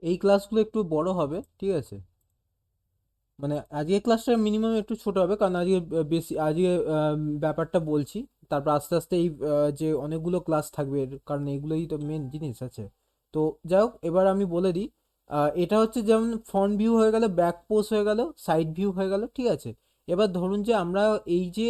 এই ক্লাসগুলো একটু বড় হবে, ঠিক আছে? মানে আজকে ক্লাসটা মিনিমাম একটু ছোট হবে, কারণ আজকে বেশি আজকে ব্যাপারটা বলছি, তারপর আস্তে আস্তে এই যে অনেকগুলো ক্লাস থাকবে, কারণ এগুলোই তো মেন জিনিস আছে। তো যাই হোক, এবার আমি বলে দিই। এটা হচ্ছে যেমন ফ্রন্ট ভিউ হয়ে গেল, ব্যাক পোস্ট হয়ে গেল, সাইড ভিউ হয়ে গেল, ঠিক আছে? এবার ধরুন যে আমরা এই যে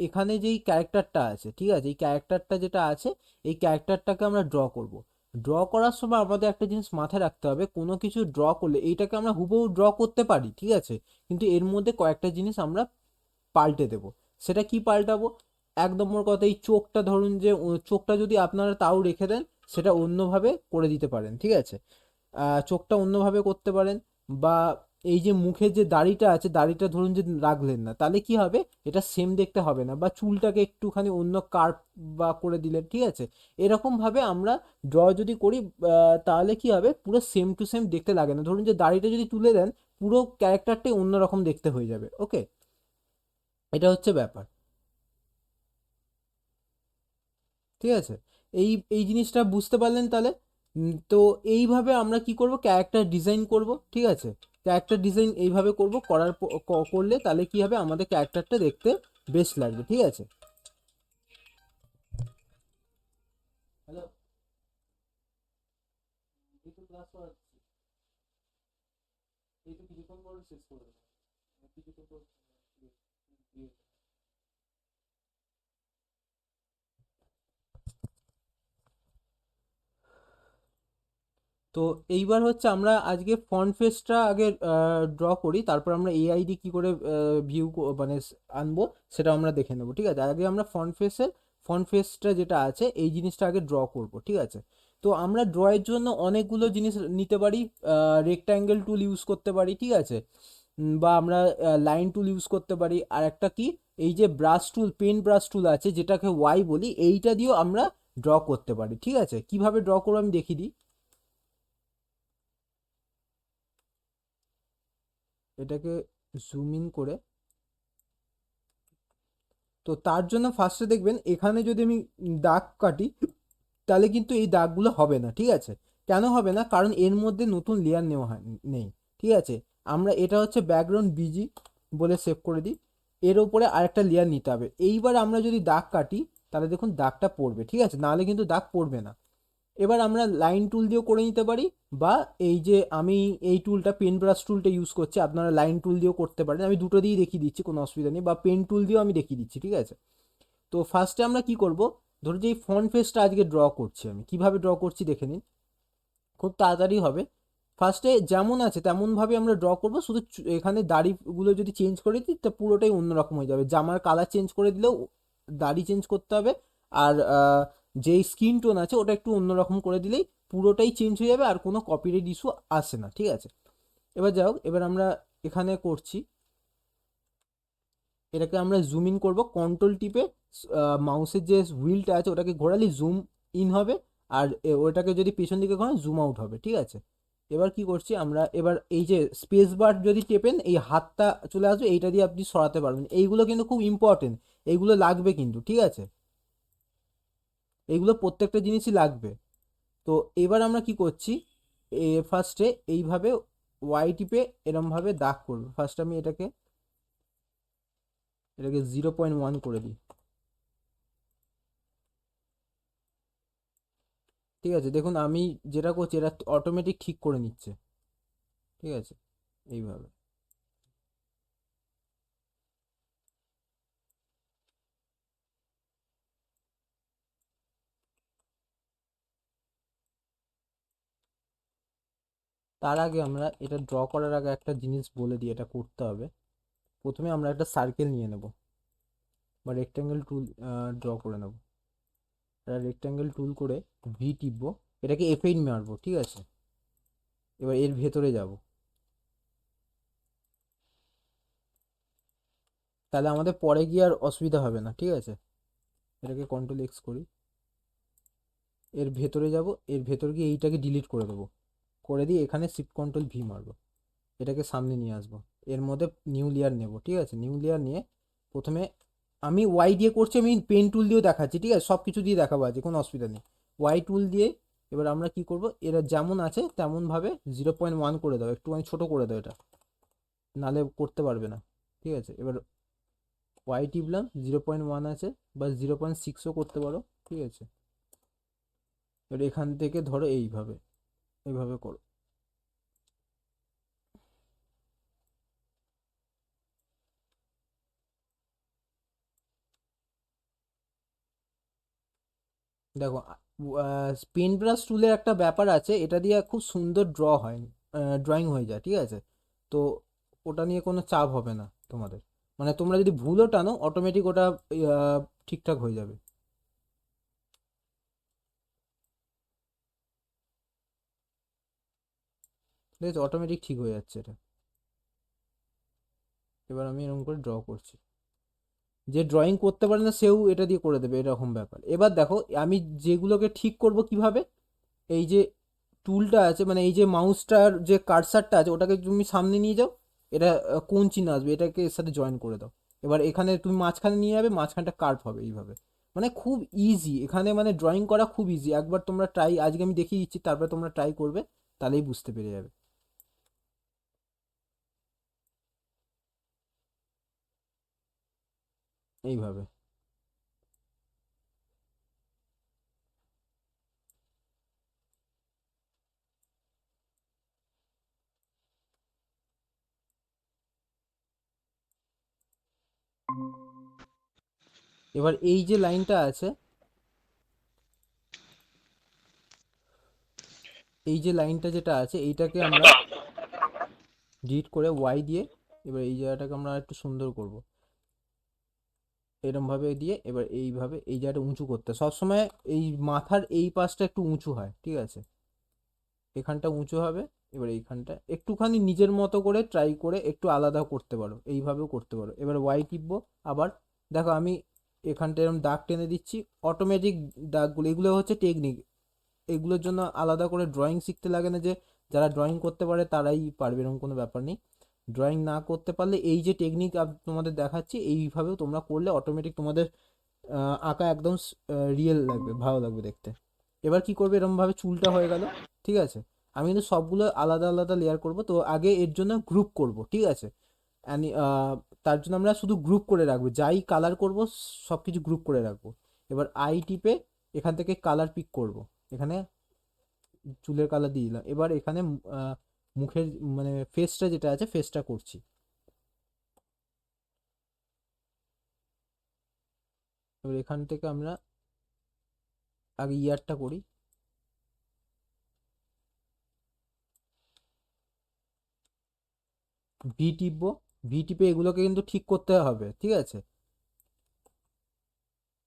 এখানে যেই ক্যারেক্টারটা আছে, ঠিক আছে, এই ক্যারেক্টারটা যেটা আছে, এই ক্যারেক্টারটাকে আমরা ড্র করব। ড্র করার সময় আমাদের একটা জিনিস মাথায় রাখতে হবে, কোনো কিছু ড্র করলে এইটাকে আমরা হুবহু ড্র করতে পারি, ঠিক আছে, কিন্তু এর মধ্যে কয়েকটা জিনিস আমরা পাল্টে দেব। সেটা কি পাল্টাবো? এক নম্বর কথা, এই চোখটা ধরুন যে চোখটা যদি আপনারা তাও রেখে দেন, সেটা অন্যভাবে করে দিতে পারেন, ঠিক আছে? চোখটা অন্যভাবে করতে পারেন। বা এই যে মুখের যে দাড়িটা আছে, দাড়িটা ধরুন যে রাখলেন না, তাহলে কি হবে, এটা সেম দেখতে হবে না, বা চুলটাকে একটুখানি অন্য কার্ভ বা করে দিলেন, ঠিক আছে? এরকম ভাবে আমরা ড্র যদি করি, তাহলে কি হবে, পুরো সেম টু সেম দেখতে লাগে না। ধরুন যে দাড়িটা যদি তুলে দেন, পুরো ক্যারেক্টারটাই অন্যরকম দেখতে হয়ে যাবে। ওকে, এটা হচ্ছে ব্যাপার, ঠিক আছে? এই এই জিনিসটা বুঝতে পারলেন তাহলে? তো এইভাবে আমরা কি করব, ক্যারেক্টার ডিজাইন করব, ঠিক আছে? ক্যারেক্টার ডিজাইন এইভাবে করব, করলে তাহলে কি হবে, আমাদের ক্যারেক্টারটা দেখতে বেশ লাগবে, ঠিক আছে? হ্যালো, এই তো ক্লাস করাচ্ছি, এই তো কিছুক্ষণ পরে শেষ করে দেবো, কিছুক্ষণ পর তো এইবার হচ্ছে আমরা আজকে ফ্রন্ট ফেসটা আগে ড্র করি, তারপর আমরা এআইডি কি করে ভিউ মানে আনবো, সেটা আমরা দেখে নেবো, ঠিক আছে? আগে আমরা ফ্রন্ট ফেসটা যেটা আছে, এই জিনিসটা আগে ড্র করব, ঠিক আছে? তো আমরা ড্রয়ের জন্য অনেকগুলো জিনিস নিতে পারি। রেক্ট্যাঙ্গেল টুল ইউজ করতে পারি, ঠিক আছে? বা আমরা লাইন টুল ইউজ করতে পারি, আর একটা কি, এই যে brush tool, pen brush tool আছে, যেটাকে ওয়াই বলি, এইটা দিয়েও আমরা ড্র করতে পারি, ঠিক আছে? কিভাবে ড্র করবো আমি দেখিয়ে দিই। এটাকে জুম ইন করে, তো তার জন্য ফার্স্টে দেখবেন এখানে যদি আমি দাগ কাটি, তাহলে কিন্তু এই দাগগুলো হবে না, ঠিক আছে? কেন হবে না? কারণ এর মধ্যে নতুন লেয়ার নেওয়া হয় নেই, ঠিক আছে? আমরা এটা হচ্ছে ব্যাকগ্রাউন্ড বিজি বলে সেভ করে দিই। এর ওপরে আরেকটা লেয়ার নিতে হবে। এইবার আমরা যদি দাগ কাটি, তাহলে দেখুন দাগটা পড়বে, ঠিক আছে? নাহলে কিন্তু দাগ পড়বে না। এবার আমরা লাইন টুল দিয়েও করে নিতে পারি, বা এই যে আমি এই টুলটা, পেন ব্রাশ টুলটা ইউজ করছি, আপনারা লাইন টুল দিয়েও করতে পারেন, আমি দুটো দিয়েই দেখিয়ে দিচ্ছি, কোনো অসুবিধা নেই, বা পেন টুল দিয়েও আমি দেখিয়ে দিচ্ছি, ঠিক আছে? তো ফার্স্টে আমরা কি করব, ধরুন যে এই ফ্রন্ট ফেসটা আজকে ড্র করছি, আমি কিভাবে ড্র করছি দেখে নিন, খুব তাড়াতাড়ি হবে। ফার্স্টে যেমন আছে তেমনভাবে আমরা ড্র করব, শুধু এখানে দাড়িগুলো যদি চেঞ্জ করে দিই, তা পুরোটাই অন্যরকম হয়ে যাবে। জামার কালার চেঞ্জ করে দিলেও দাড়ি চেঞ্জ করতে হবে। আর যেই স্কিন টোন আছে, ওটা একটু অন্যরকম করে দিলেই পুরোটাই চেঞ্জ হয়ে যাবে, আর কোনো কপিরাইট ইস্যু আসে না, ঠিক আছে? এবার যাই হোক, এবার আমরা এখানে করছি, এটাকে আমরা জুম ইন করব, কন্ট্রোল টিপে মাউসের যে হুইলটা আছে ওটাকে ঘোরালে জুম ইন হবে, আর ওটাকে যদি পেছন দিকে ঘোরান জুম আউট হবে, ঠিক আছে? এবার কি করছি আমরা, এবার এই যে স্পেস বার যদি টেপেন, এই হাতটা চলে আসবে, এইটা দিয়ে আপনি সরাতে পারবেন। এইগুলো কিন্তু খুব ইম্পর্টেন্ট, এইগুলো লাগবে কিন্তু, ঠিক আছে? এইগুলো প্রত্যেকটা জিনিসই লাগবে। তো এবার আমরা কি করছি, ফার্স্টে এইভাবে ওয়াই টিপে এরমভাবে দাগ করবো। ফার্স্ট আমি এটাকে 0.1 করে দিই, ঠিক আছে? দেখুন আমি যেটা করছি, এটা অটোমেটিক ঠিক করে নিচ্ছে, ঠিক আছে? এইভাবে। তার আগে আমরা এটা ড্র করার আগে একটা জিনিস বলে দিই, এটা করতে হবে। প্রথমে আমরা একটা সার্কেল নিয়ে নেব, বা রেক্ট্যাঙ্গেল টুল ড্র করে নেব। এটা রেক্ট্যাঙ্গেল টুল করে ভি টিপবো, এটাকে এফ8 মারবো, ঠিক আছে? এবার এর ভেতরে যাব, তাহলে আমাদের পরে গিয়ে আর অসুবিধা হবে না, ঠিক আছে? এটাকে কন্ট্রোল এক্স করি, এর ভেতরে যাব, এর ভেতর গিয়ে এইটাকে ডিলিট করে দেবো, করে দিয়ে এখানে শিফট কন্ট্রোল ভি মারবো, এটাকে সামনে নিয়ে আসবো। এর মধ্যে নিউ লেয়ার নেব, ঠিক আছে? নিউ লেয়ার নিয়ে প্রথমে আমি ওয়াই দিয়ে করছি, আমি পেন টুল দিয়েও দেখাচ্ছি, ঠিক আছে? সব কিছু দিয়ে দেখাবো আজকে, কোনো অসুবিধা নেই। ওয়াই টুল দিয়ে এবার আমরা কি করব, এরা যেমন আছে তেমন ভাবে 0.1 করে দাও, একটুখানি ছোট করে দাও এটা, নালে করতে পারবে না। ঠিক আছে, এবার ওয়াই টিপলাম, 0.1 আছে, বা 0.6ও করতে পারো। ঠিক আছে, এবার এখান থেকে ধরো এইভাবে, এইভাবে করো। দেখো, পেন ব্রাশ টুলের একটা ব্যাপার আছে, এটা দিয়ে খুব সুন্দর হয়, ড্রয়িং হয়ে যায়। ঠিক আছে, তো ওটা নিয়ে কোনো চাপ হবে না তোমাদের, মানে তোমরা যদি ভুলও টানো অটোমেটিক ওটা ঠিকঠাক হয়ে যাবে। ঠিক আছে, অটোমেটিক ঠিক হয়ে যাচ্ছে এটা। এবার আমি এরকম করে ড্র করছি, যে ড্রয়িং করতে পারে না সেও এটা দিয়ে করে দেবে, এরকম ব্যাপার। এবার দেখো আমি যেগুলোকে ঠিক করব কিভাবে, এই যে টুলটা আছে, মানে এই যে মাউসটার যে কার্সারটা আছে ওটাকে তুমি সামনে নিয়ে যাও, এটা কোন চিহ্ন আসবে, এটাকে এর সাথে জয়েন করে দাও। এবার এখানে তুমি মাঝখানে নিয়ে যাবে, মাঝখানটা কার্ভ হবে এইভাবে। মানে খুব ইজি এখানে, মানে ড্রয়িং করা খুব ইজি। একবার তোমরা ট্রাই, আজকে আমি দেখিয়ে দিচ্ছি, তারপরে তোমরা ট্রাই করবে, তাহলেই বুঝতে পেরে যাবে। এইভাবে। এবার এই যে লাইনটা আছে, এই যে লাইনটা যেটা আছে এইটাকে আমরা ডিলিট করে ওয়াই দিয়ে, এবার এই জায়গাটাকে আমরা একটু সুন্দর করব, এরম ভাবে দিয়ে। এবার এইভাবে এই জায়গাটা উঁচু করতে সবসময়, এই মাথার এই পাশটা একটু উঁচু হয়। ঠিক আছে, এখানটা উঁচু হবে। এবার এইখানটা একটুখানি নিজের মতো করে ট্রাই করে একটু আলাদা করতে পারো, এইভাবেও করতে পারো। এবার ওয়াই টিপবো আবার, দেখো আমি এখানটা এরকম দাগ টেনে দিচ্ছি, অটোমেটিক দাগগুলো, এগুলো হচ্ছে টেকনিক। এগুলোর জন্য আলাদা করে ড্রয়িং শিখতে লাগে না, যে যারা ড্রয়িং করতে পারে তারাই পারবে, এরকম কোনো ব্যাপার নেই। ড্রয়িং না করতে পারলে এই যে টেকনিক তোমাদের দেখাচ্ছি, এইভাবেও তোমরা করলে অটোমেটিক তোমাদের আঁকা একদম রিয়েল লাগবে, ভালো লাগবে দেখতে। এবার কি করবে, এরকম ভাবে চুলটা হয়ে গেল। ঠিক আছে, আমি কিন্তু সবগুলো আলাদা আলাদা লেয়ার করব, তো আগে এর জন্য গ্রুপ করব। ঠিক আছে, তার জন্য আমরা শুধু গ্রুপ করে রাখবো, যাই কালার করব সব কিছু গ্রুপ করে রাখবো। এবার আই টিপে এখান থেকে কালার পিক করব, এখানে চুলের কালার দিয়ে দিলাম। এবার এখানে মুখের, মানে ফেসটা যেটা আছে ফেসটা করছি। এবার এখান থেকে আমরা আগে ইয়ারটা করি, ভি টিপবো। ভি টিপে এগুলোকে কিন্তু ঠিক করতে হবে। ঠিক আছে,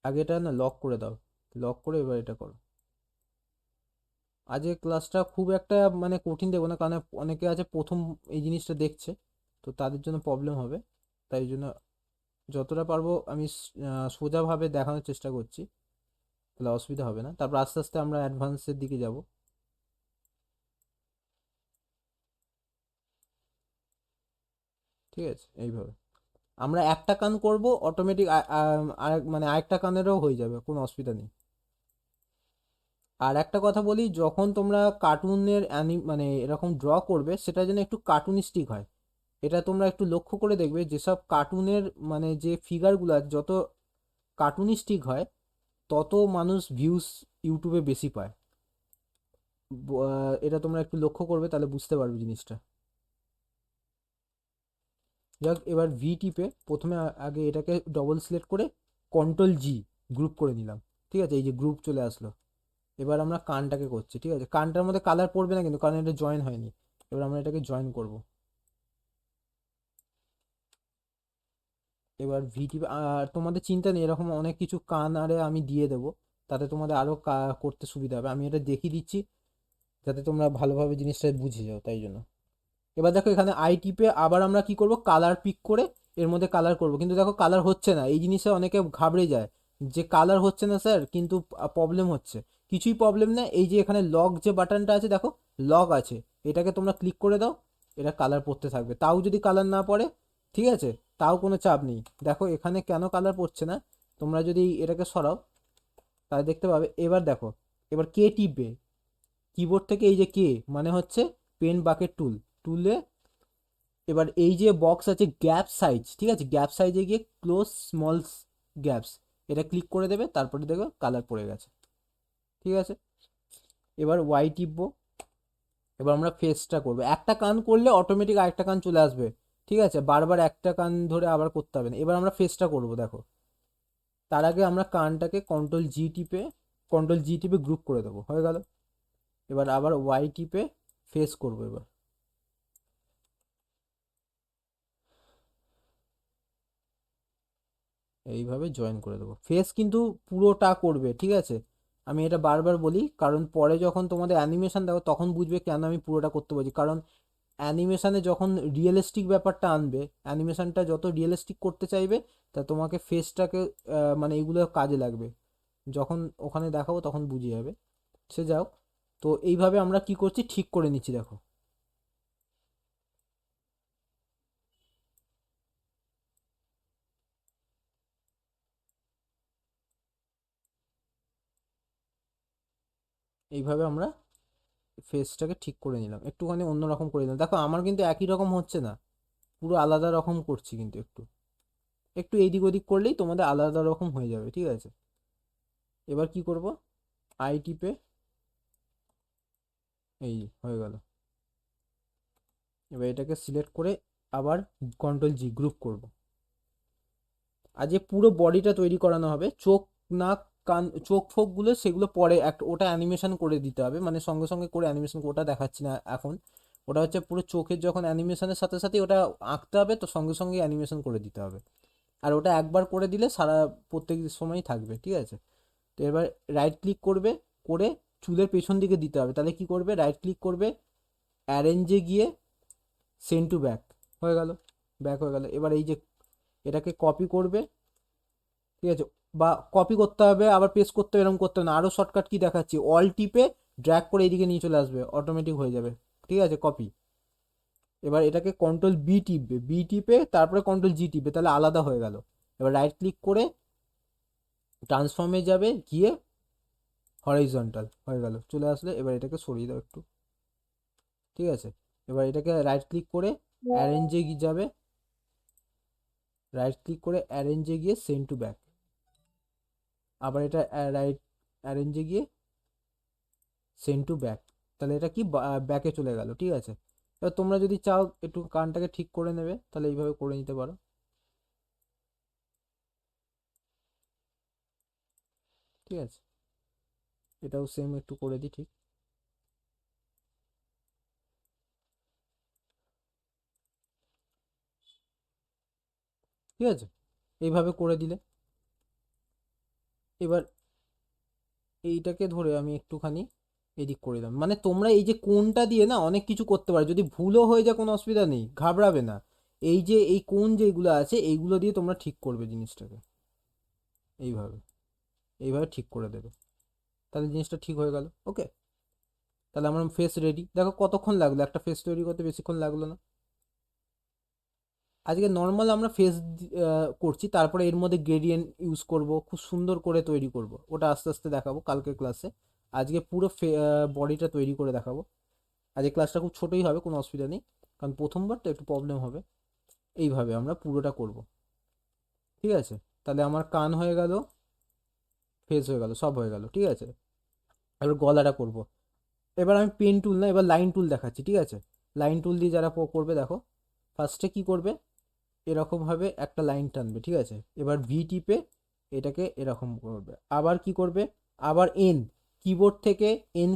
আগে এটা না লক করে দাও, লক করে এবার এটা করো। আজকে ক্লাসটা খুব একটা মানে কঠিন দেবো না, কারণ অনেকে আছে প্রথম এই জিনিসটা দেখছে, তো তাদের জন্য প্রবলেম হবে। তাই জন্য যতটা পারবো আমি সোজাভাবে দেখানোর চেষ্টা করছি, তাহলে অসুবিধা হবে না। তারপর আস্তে আস্তে আমরা অ্যাডভান্সের দিকে যাব। ঠিক আছে, এইভাবে আমরা একটা কান করব, অটোমেটিক আর মানে আরেকটা কানেরও হয়ে যাবে, কোনো অসুবিধা নেই। আর একটা কথা বলি, যখন তোমরা কার্টুনের মানে এরকম ড্র করবে, সেটা যেন একটু কার্টুনিস্টিক হয়। এটা তোমরা একটু লক্ষ্য করে দেখবে, যেসব কার্টুনের মানে যে ফিগারগুলো আছে, যত কার্টুনিস্টিক হয় তত মানুষ ভিউজ ইউটিউবে বেশি পায়। এটা তোমরা একটু লক্ষ্য করবে, তাহলে বুঝতে পারবে জিনিসটা। যাক, এবার ভি টিপে প্রথমে আগে এটাকে ডবল সিলেক্ট করে কন্ট্রোল জি গ্রুপ করে নিলাম। ঠিক আছে, এই যে গ্রুপ চলে আসলো। এবার আমরা কানটাকে করছি। ঠিক আছে, কানটার মধ্যে কালার পড়বে না কিন্তু, কারণ এটা জয়েন হয়নি। এবার আমরা এটাকে জয়েন করব। এবার ভিটি, আর তোমাদের চিন্তা নেই, এরকম অনেক কিছু কান আরে আমি দিয়ে দেবো, তাতে তোমাদের আরও করতে সুবিধা হবে। আমি এটা দেখিয়ে দিচ্ছি যাতে তোমরা ভালোভাবে জিনিসটা বুঝে যাও, তাই জন্য। এবার দেখো এখানে আই টিপে আবার আমরা কি করব, কালার পিক করে এর মধ্যে কালার করব, কিন্তু দেখো কালার হচ্ছে না। এই জিনিসে অনেকে ঘাবড়ে যায় যে কালার হচ্ছে না স্যার, কিন্তু প্রবলেম হচ্ছে। কিছুই প্রবলেম না, এই যে এখানে লক যে বাটনটা আছে দেখো, লক আছে, এটাকে তোমরা ক্লিক করে দাও, এটা কালার পড়তে থাকবে। তাও যদি কালার না পড়ে, ঠিক আছে, তাও কোনো চাপ নেই। দেখো এখানে কেন কালার পড়ছে না, তোমরা যদি এটাকে সরাও তাহলে দেখতে পাবে। এবার দেখো, এবার কে টিপবে, কিবোর্ড থেকে এই যে কে মানে হচ্ছে পেন বাকেট টুল, টুলে এবার এই যে বক্স আছে গ্যাপ সাইজ, ঠিক আছে, গ্যাপ সাইজে গিয়ে ক্লোজ স্মল গ্যাপস, এটা ক্লিক করে দেবে, তারপরে দেখবে কালার পড়ে গেছে, ঠিক আছে। এবার ওয়াই টিপবো, এবার আমরা ফেসটা করবো, একটা কান করলে অটোমেটিক আরেকটা কান চলে আসবে, ঠিক আছে, বারবার একটা কান ধরে আবার করতে হবে না। এবার আমরা ফেসটা করবো, দেখো তার আগে আমরা কানটাকে কন্ট্রোল জি টিপে গ্রুপ করে দেবো, হয়ে গেল। এবার আবার ওয়াই টিপে ফেস করবো, এবার এইভাবে জয়েন করে দেবো। ফেস কিন্তু পুরোটা করবে, ঠিক আছে, আমি এটা বারবার বলি কারণ পরে যখন তোমাদের অ্যানিমেশন দেখো তখন বুঝবে কেন আমি পুরোটা করতে বলছি, কারণ অ্যানিমেশনে যখন রিয়েলিস্টিক ব্যাপারটা আনবে, অ্যানিমেশনটা যত রিয়েলিস্টিক করতে চাইবে, তা তোমাকে ফেসটাকে মানে এইগুলো কাজে লাগবে, যখন ওখানে দেখাবো তখন বুঝে যাবে। সে যাও, তো এইভাবে আমরা কি করছি ঠিক করে নিচ্ছি, দেখো এইভাবে আমরা ফেসটাকে ঠিক করে নিলাম, একটুখানি অন্যরকম করে নিলাম, দেখো আমার কিন্তু একই রকম হচ্ছে না, পুরো আলাদা রকম করছি, কিন্তু একটু একটু এইদিক ওদিক করলেই তোমাদের আলাদা রকম হয়ে যাবে, ঠিক আছে। এবার কি করব, আই টিপে এই হয়ে গেল। এবার এটাকে সিলেক্ট করে আবার কন্ট্রোল জি গ্রুপ করব। আজ যে পুরো বডিটা তৈরি করানো হবে, চোখ, নাক, কান, চোখ ফোকগুলো সেগুলো পরে একটা ওটা অ্যানিমেশন করে দিতে হবে, মানে সঙ্গে সঙ্গে করে অ্যানিমেশন, ওটা দেখাচ্ছি না এখন। ওটা হচ্ছে পুরো চোখের যখন অ্যানিমেশনের সাথে সাথে ওটা আঁকতে হবে, তো সঙ্গে সঙ্গে অ্যানিমেশন করে দিতে হবে। আর ওটা একবার করে দিলে সারা প্রত্যেক সময় থাকবে, ঠিক আছে। তো এবার রাইট ক্লিক করবে, করে চুলের পেছন দিকে দিতে হবে, তাহলে কি করবে, রাইট ক্লিক করবে, অ্যারেঞ্জে গিয়ে সেন্ড টু ব্যাক, হয়ে গেল, ব্যাক হয়ে গেল। এবার এই যে এটাকে কপি করবে, ঠিক আছে, বা কপি করতে হবে আবার পেস্ট করতে হবে, এরকম করতে হবে না, আরও শর্টকাট কি দেখাচ্ছি, অল টিপে ড্র্যাগ করে এইদিকে নিয়ে চলে আসবে, অটোমেটিক হয়ে যাবে, ঠিক আছে, কপি। এবার এটাকে কন্ট্রোল বি টিপবে, বি টিপে তারপরে কন্ট্রোল জি টিপবে, তাহলে আলাদা হয়ে গেল। এবার রাইট ক্লিক করে ট্রান্সফর্মে যাবে, গিয়ে হরাইজন্টাল হয়ে গেল, চলে আসলে এবার এটাকে সরিয়ে দাও একটু, ঠিক আছে। এবার এটাকে রাইট ক্লিক করে অ্যারেঞ্জে যাবে, রাইট ক্লিক করে অ্যারেঞ্জে গিয়ে সেন্ড টু ব্যাক, আবার এটা রাইট অ্যারেঞ্জে গিয়ে সেন্ড টু ব্যাক, তাহলে এটা কি ব্যাকে চলে গেল, ঠিক আছে। এবার তোমরা যদি চাও একটু কানটাকে ঠিক করে নেবে, তাহলে এইভাবে করে নিতে পারো, ঠিক আছে। এটাও সেম একটু করে দিই, ঠিক, ঠিক আছে, এইভাবে করে দিলে। এবার এইটাকে ধরে আমি একটুখানি এদিক করে দিলাম, মানে তোমরা এই যে কোনটা দিয়ে না অনেক কিছু করতে পারো, যদি ভুলও হয়ে যায় কোনো অসুবিধা নেই, ঘাবড়াবে না। এই যে এই কোন যেগুলো আছে এইগুলো দিয়ে তোমরা ঠিক করবে জিনিসটাকে, এইভাবে এইভাবে ঠিক করে দেবে, তাহলে জিনিসটা ঠিক হয়ে গেল, ওকে। তাহলে আমার ফেস রেডি, দেখো কতক্ষণ লাগলো, একটা ফেস তৈরি করতে বেশিক্ষণ লাগলো না। আজকে নর্মাল আমরা ফেস করছি, তারপরে এর মধ্যে গ্রেডিয়েন্ট ইউজ করব, খুব সুন্দর করে তৈরি করব, ওটা আস্তে আস্তে দেখাবো কালকের ক্লাসে। আজকে পুরো বডিটা তৈরি করে দেখাবো। আজকে ক্লাসটা খুব ছোটোই হবে, কোনো অসুবিধা নেই, কারণ প্রথমবার তো একটু প্রবলেম হবে। এইভাবে আমরা পুরোটা করব, ঠিক আছে। তাহলে আমার কান হয়ে গেল, ফেস হয়ে গেল, সব হয়ে গেল, ঠিক আছে। এবার গলাটা করব। এবার আমি পেন টুল না, এবার লাইন টুল দেখাচ্ছি, ঠিক আছে। লাইন টুল দিয়ে যারা করবে দেখো, ফার্স্টে কি করবে, এরকমভাবে একটা লাইন টানবে, ঠিক আছে। এবার ভি টিপে এটাকে এরকম করবে, আবার কি করবে, আবার এন, কিবোর্ড থেকে এন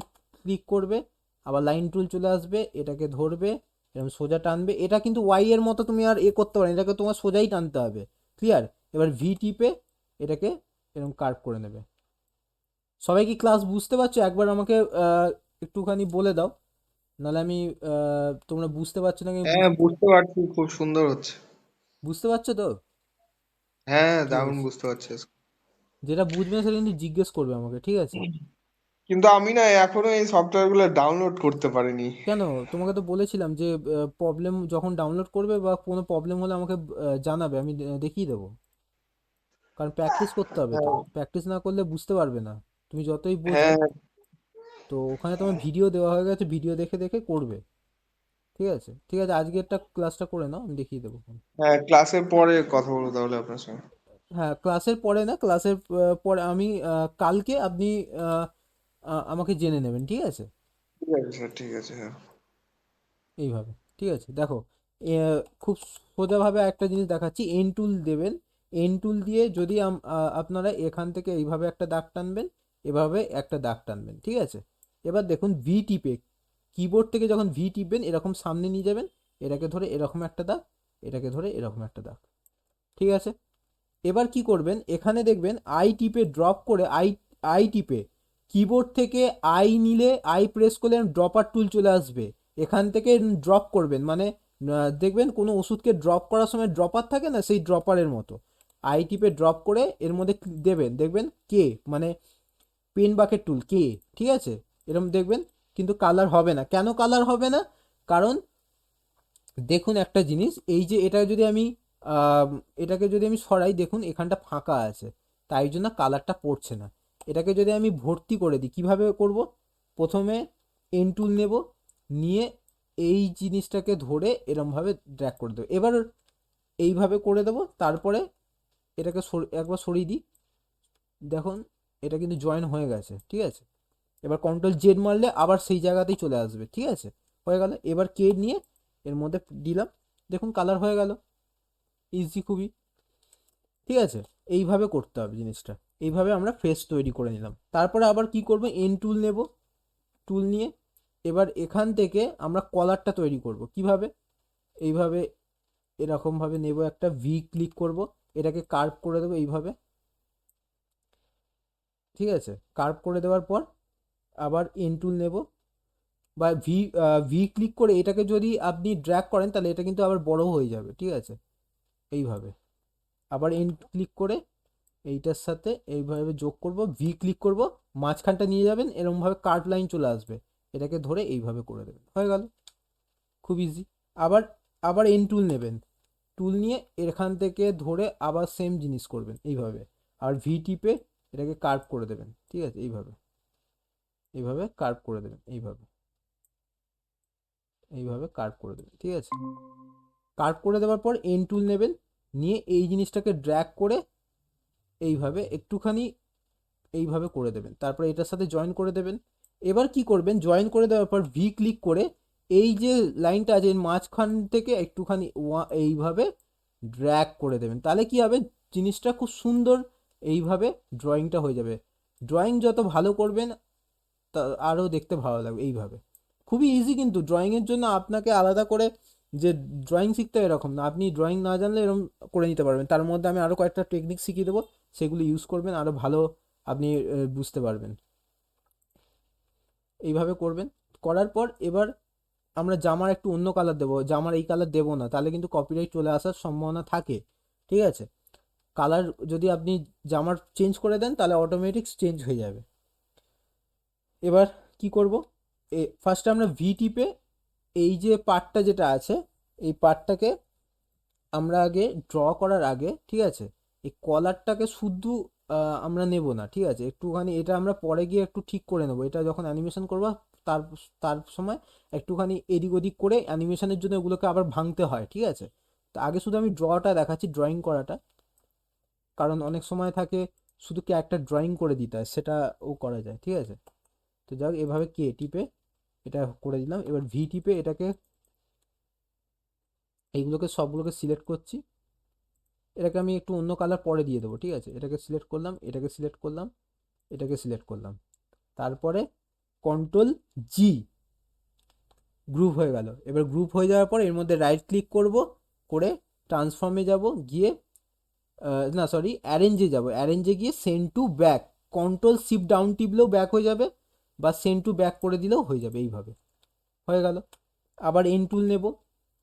ক্লিক করবে, আবার লাইন টুল চলে আসবে, এটাকে ধরবে, এরকম সোজা টানবে, এটা কিন্তু ওয়াই এর মতো তুমি আর করতে পারো, এটাকে তোমার সোজাই টানতে হবে, ক্লিয়ার। এবার ভি টিপে এটাকে এরকম কার্ভ করে নেবে। সবাই কি ক্লাস বুঝতে পারছো, একবার আমাকে একটুখানি বলে দাও, নাহলে আমি তোমরা বুঝতে পারছো না কি হ্যাঁ, বুঝতে পারছি, খুব সুন্দর হচ্ছে। বুঝতে পারছো তো, হ্যাঁ, ঠিক দারুণ আছে। বুঝতে পারছি। যেটা বুঝবে না সেটা কিন্তু জিজ্ঞেস করবে আমাকে, ঠিক আছে। কিন্তু আমি না এখনো এই সফটওয়্যারগুলো ডাউনলোড করতে পারিনি। কেন, তোমাকে তো বলেছিলাম যে প্রবলেম যখন ডাউনলোড করবে বা কোনো প্রবলেম হলে আমাকে জানাবে, আমি দেখিয়ে দেবো, কারণ প্র্যাকটিস করতে হবে, তো হ্যাঁ, প্র্যাকটিস না করলে বুঝতে পারবে না, তুমি যতই বোঝো। হ্যাঁ, তো ওখানে তোমার ভিডিও দেওয়া হয়ে গেছে, ভিডিও দেখে দেখে করবে। ঠিক আছে, ঠিক আছে, আজকেরটা ক্লাসটা করে নাও, আমি দেখিয়ে দেবো। হ্যাঁ, ক্লাসের পরে কথা বলবো তাহলে আপনার সঙ্গে। হ্যাঁ, ক্লাসের পরে না, ক্লাসের পরে আমি কালকে আপনি আহ, আমাকে জেনে নেবেন, ঠিক আছে? ঠিক আছে স্যার, ঠিক আছে, হ্যাঁ। এইভাবে, ঠিক আছে, দেখো, এ, খুব সোজাভাবে একটা জিনিস দেখাচ্ছি। এন টুল দেবেন। এন টুল দিয়ে যদি আপনারা এখান থেকে এইভাবে একটা দাগ টানবেন, এভাবে একটা দাগ টানবেন, ঠিক আছে? এবার দেখুন ভি টিপে, কিবোর্ড থেকে যখন ভি টিপবেন এরকম সামনে নিয়ে যাবেন, এটাকে ধরে এরকম একটা দাগ, এটাকে ধরে এরকম একটা দাগ, ঠিক আছে? এবার কি করবেন, এখানে দেখবেন আই টিপে ড্রপ করে, আই টিপে কিবোর্ড থেকে আই নিলে, আই প্রেস করলে ড্রপার টুল চলে আসবে। এখান থেকে ড্রপ করবেন, মানে দেখবেন কোনো ওষুধকে ড্রপ করার সময় ড্রপার থাকে না, সেই ড্রপারের মতো আই টিপে ড্রপ করে এর মধ্যে দেবেন, দেখবেন কে, মানে পেন বাকেট টুল কে, ঠিক আছে? এরকম দেখবেন, কিন্তু কালার হবে না। কেন কালার হবে না? কারণ দেখুন একটা জিনিস, এই যে এটা যদি আমি আম, এটাকে যদি আমি সরাই, দেখুন এখানটা ফাঁকা আছে, তাই জন্য কালারটা পড়ছে না। এটাকে যদি আমি ভর্তি করে দিই, কিভাবে করব? প্রথমে এন টুল নেব, নিয়ে এই জিনিসটাকে ধরে এরমভাবে ড্র্যাগ করে দেবো। এবার এইভাবে করে দেবো, তারপরে এটাকে একবার সরিয়ে দিই, দেখুন এটা কিন্তু জয়েন হয়ে গেছে, ঠিক আছে? এবার কন্ট্রোল জেড মারলে আবার সেই জায়গাতেই চলে আসবে, ঠিক আছে? হয়ে গেল। এবার কে নিয়ে এর মধ্যে দিলাম, দেখুন কালার হয়ে গেল, ইজি খুবই, ঠিক আছে? এইভাবে করতে হবে জিনিসটা। এইভাবে আমরা ফেস তৈরি করে নিলাম। তারপরে আবার কি করব, এন টুল নেব, টুল নিয়ে এবার এখান থেকে আমরা কলারটা তৈরি করব কিভাবে, এইভাবে এরকমভাবে নেব, একটা ভি ক্লিক করব, এটাকে কার্ভ করে দেবো এইভাবে, ঠিক আছে? কার্ভ করে দেওয়ার পর আবার এন টুল নেব, বা ভি ক্লিক করে এটাকে যদি আপনি ড্র্যাগ করেন তাহলে এটা কিন্তু আবার বড় হয়ে যাবে, ঠিক আছে? এইভাবে আবার এন ক্লিক করে এইটার সাথে এইভাবে যোগ করব, ভি ক্লিক করব, মাঝখানটা নিয়ে যাবেন, এরকমভাবে কার্ভ লাইন চলে আসবে, এটাকে ধরে এইভাবে করে দেবেন, হয়ে গেল, খুব ইজি। আবার আবার এন টুল নেবেন, টুল নিয়ে এখান থেকে ধরে আবার সেম জিনিস করবেন এইভাবে, আর ভি টিপে এটাকে কার্ভ করে দেবেন, ঠিক আছে? এইভাবে, এইভাবে কার্ভ করে দেবেন, এইভাবে, এইভাবে কার্ভ করে দেবেন, ঠিক আছে? কার্ভ করে দেওয়ার পর এন টুল নেবেন, নিয়ে এই জিনিসটাকে ড্র্যাগ করে এইভাবে একটুখানি এইভাবে করে দেবেন, তারপরে এটার সাথে জয়েন করে দেবেন। এবার কি করবেন, জয়েন করে দেওয়ার পর ভি ক্লিক করে এই যে লাইনটা আছে এর মাঝখান থেকে একটুখানি এইভাবে ড্র্যাগ করে দেবেন, তাহলে কি হবে, জিনিসটা খুব সুন্দর এইভাবে ড্রয়িংটা হয়ে যাবে। ড্রয়িং যত ভালো করবেন তা আরও দেখতে ভালো লাগবে এইভাবে। খুবই ইজি, কিন্তু ড্রয়িংয়ের জন্য আপনাকে আলাদা করে যে ড্রয়িং শিখতে হবে এরকম না, আপনি ড্রয়িং না জানলে এরকম করে নিতে পারবেন। তার মধ্যে আমি আরও কয়েকটা টেকনিক শিখিয়ে দেবো, সেগুলো ইউজ করবেন, আরও ভালো আপনি বুঝতে পারবেন। এইভাবে করবেন, করার পর এবার আমরা জামার একটু অন্য কালার দেবো, জামার এই কালার দেবো না, তাহলে কিন্তু কপিরাইট চলে আসার সম্ভাবনা থাকে, ঠিক আছে? কালার যদি আপনি জামার চেঞ্জ করে দেন তাহলে অটোমেটিক চেঞ্জ হয়ে যাবে। এবার কি করব, ফার্স্টে আমরা ভি টিপে এই যে পার্টটা যেটা আছে, এই পার্টটাকে আমরা আগে ড্র করার আগে, ঠিক আছে, এই কলারটাকে শুদ্ধ আমরা নেব না, ঠিক আছে? একটুখানি এটা আমরা পরে গিয়ে একটু ঠিক করে নেবো, এটা যখন অ্যানিমেশন করবো তার তার সময় একটুখানি এদিক ওদিক করে অ্যানিমেশনের জন্য ওগুলোকে আবার ভাঙতে হয়, ঠিক আছে? তো আগে শুধু আমি ড্রটা দেখাচ্ছি, ড্রয়িং করাটা, কারণ অনেক সময় থাকে শুধু কি একটা ড্রয়িং করে দিতে হয়, সেটাও করা যায়, ঠিক আছে? তো যাক, এভাবে কে টিপে এটা করে দিলাম, এবার ভি টিপে এটাকে এইগুলোকে সবগুলোকে সিলেক্ট করছি, এটাকে আমি একটু অন্য কালার পরে দিয়ে দেবো, ঠিক আছে? এটাকে সিলেক্ট করলাম, এটাকে সিলেক্ট করলাম, এটাকে সিলেক্ট করলাম, তারপরে কন্ট্রোল জি, গ্রুপ হয়ে গেল। এবার গ্রুপ হয়ে যাওয়ার পর এর মধ্যে রাইট ক্লিক করব, করে ট্রান্সফর্মে যাব, গিয়ে না সরি অ্যারেঞ্জে যাব, অ্যারেঞ্জে গিয়ে send to back, control shift down টিপলেও ব্যাক হয়ে যাবে, বা সেন্ড টু ব্যাক করে দিলেও হয়ে যাবে, এইভাবে হয়ে গেল। আবার এন টুল নেব,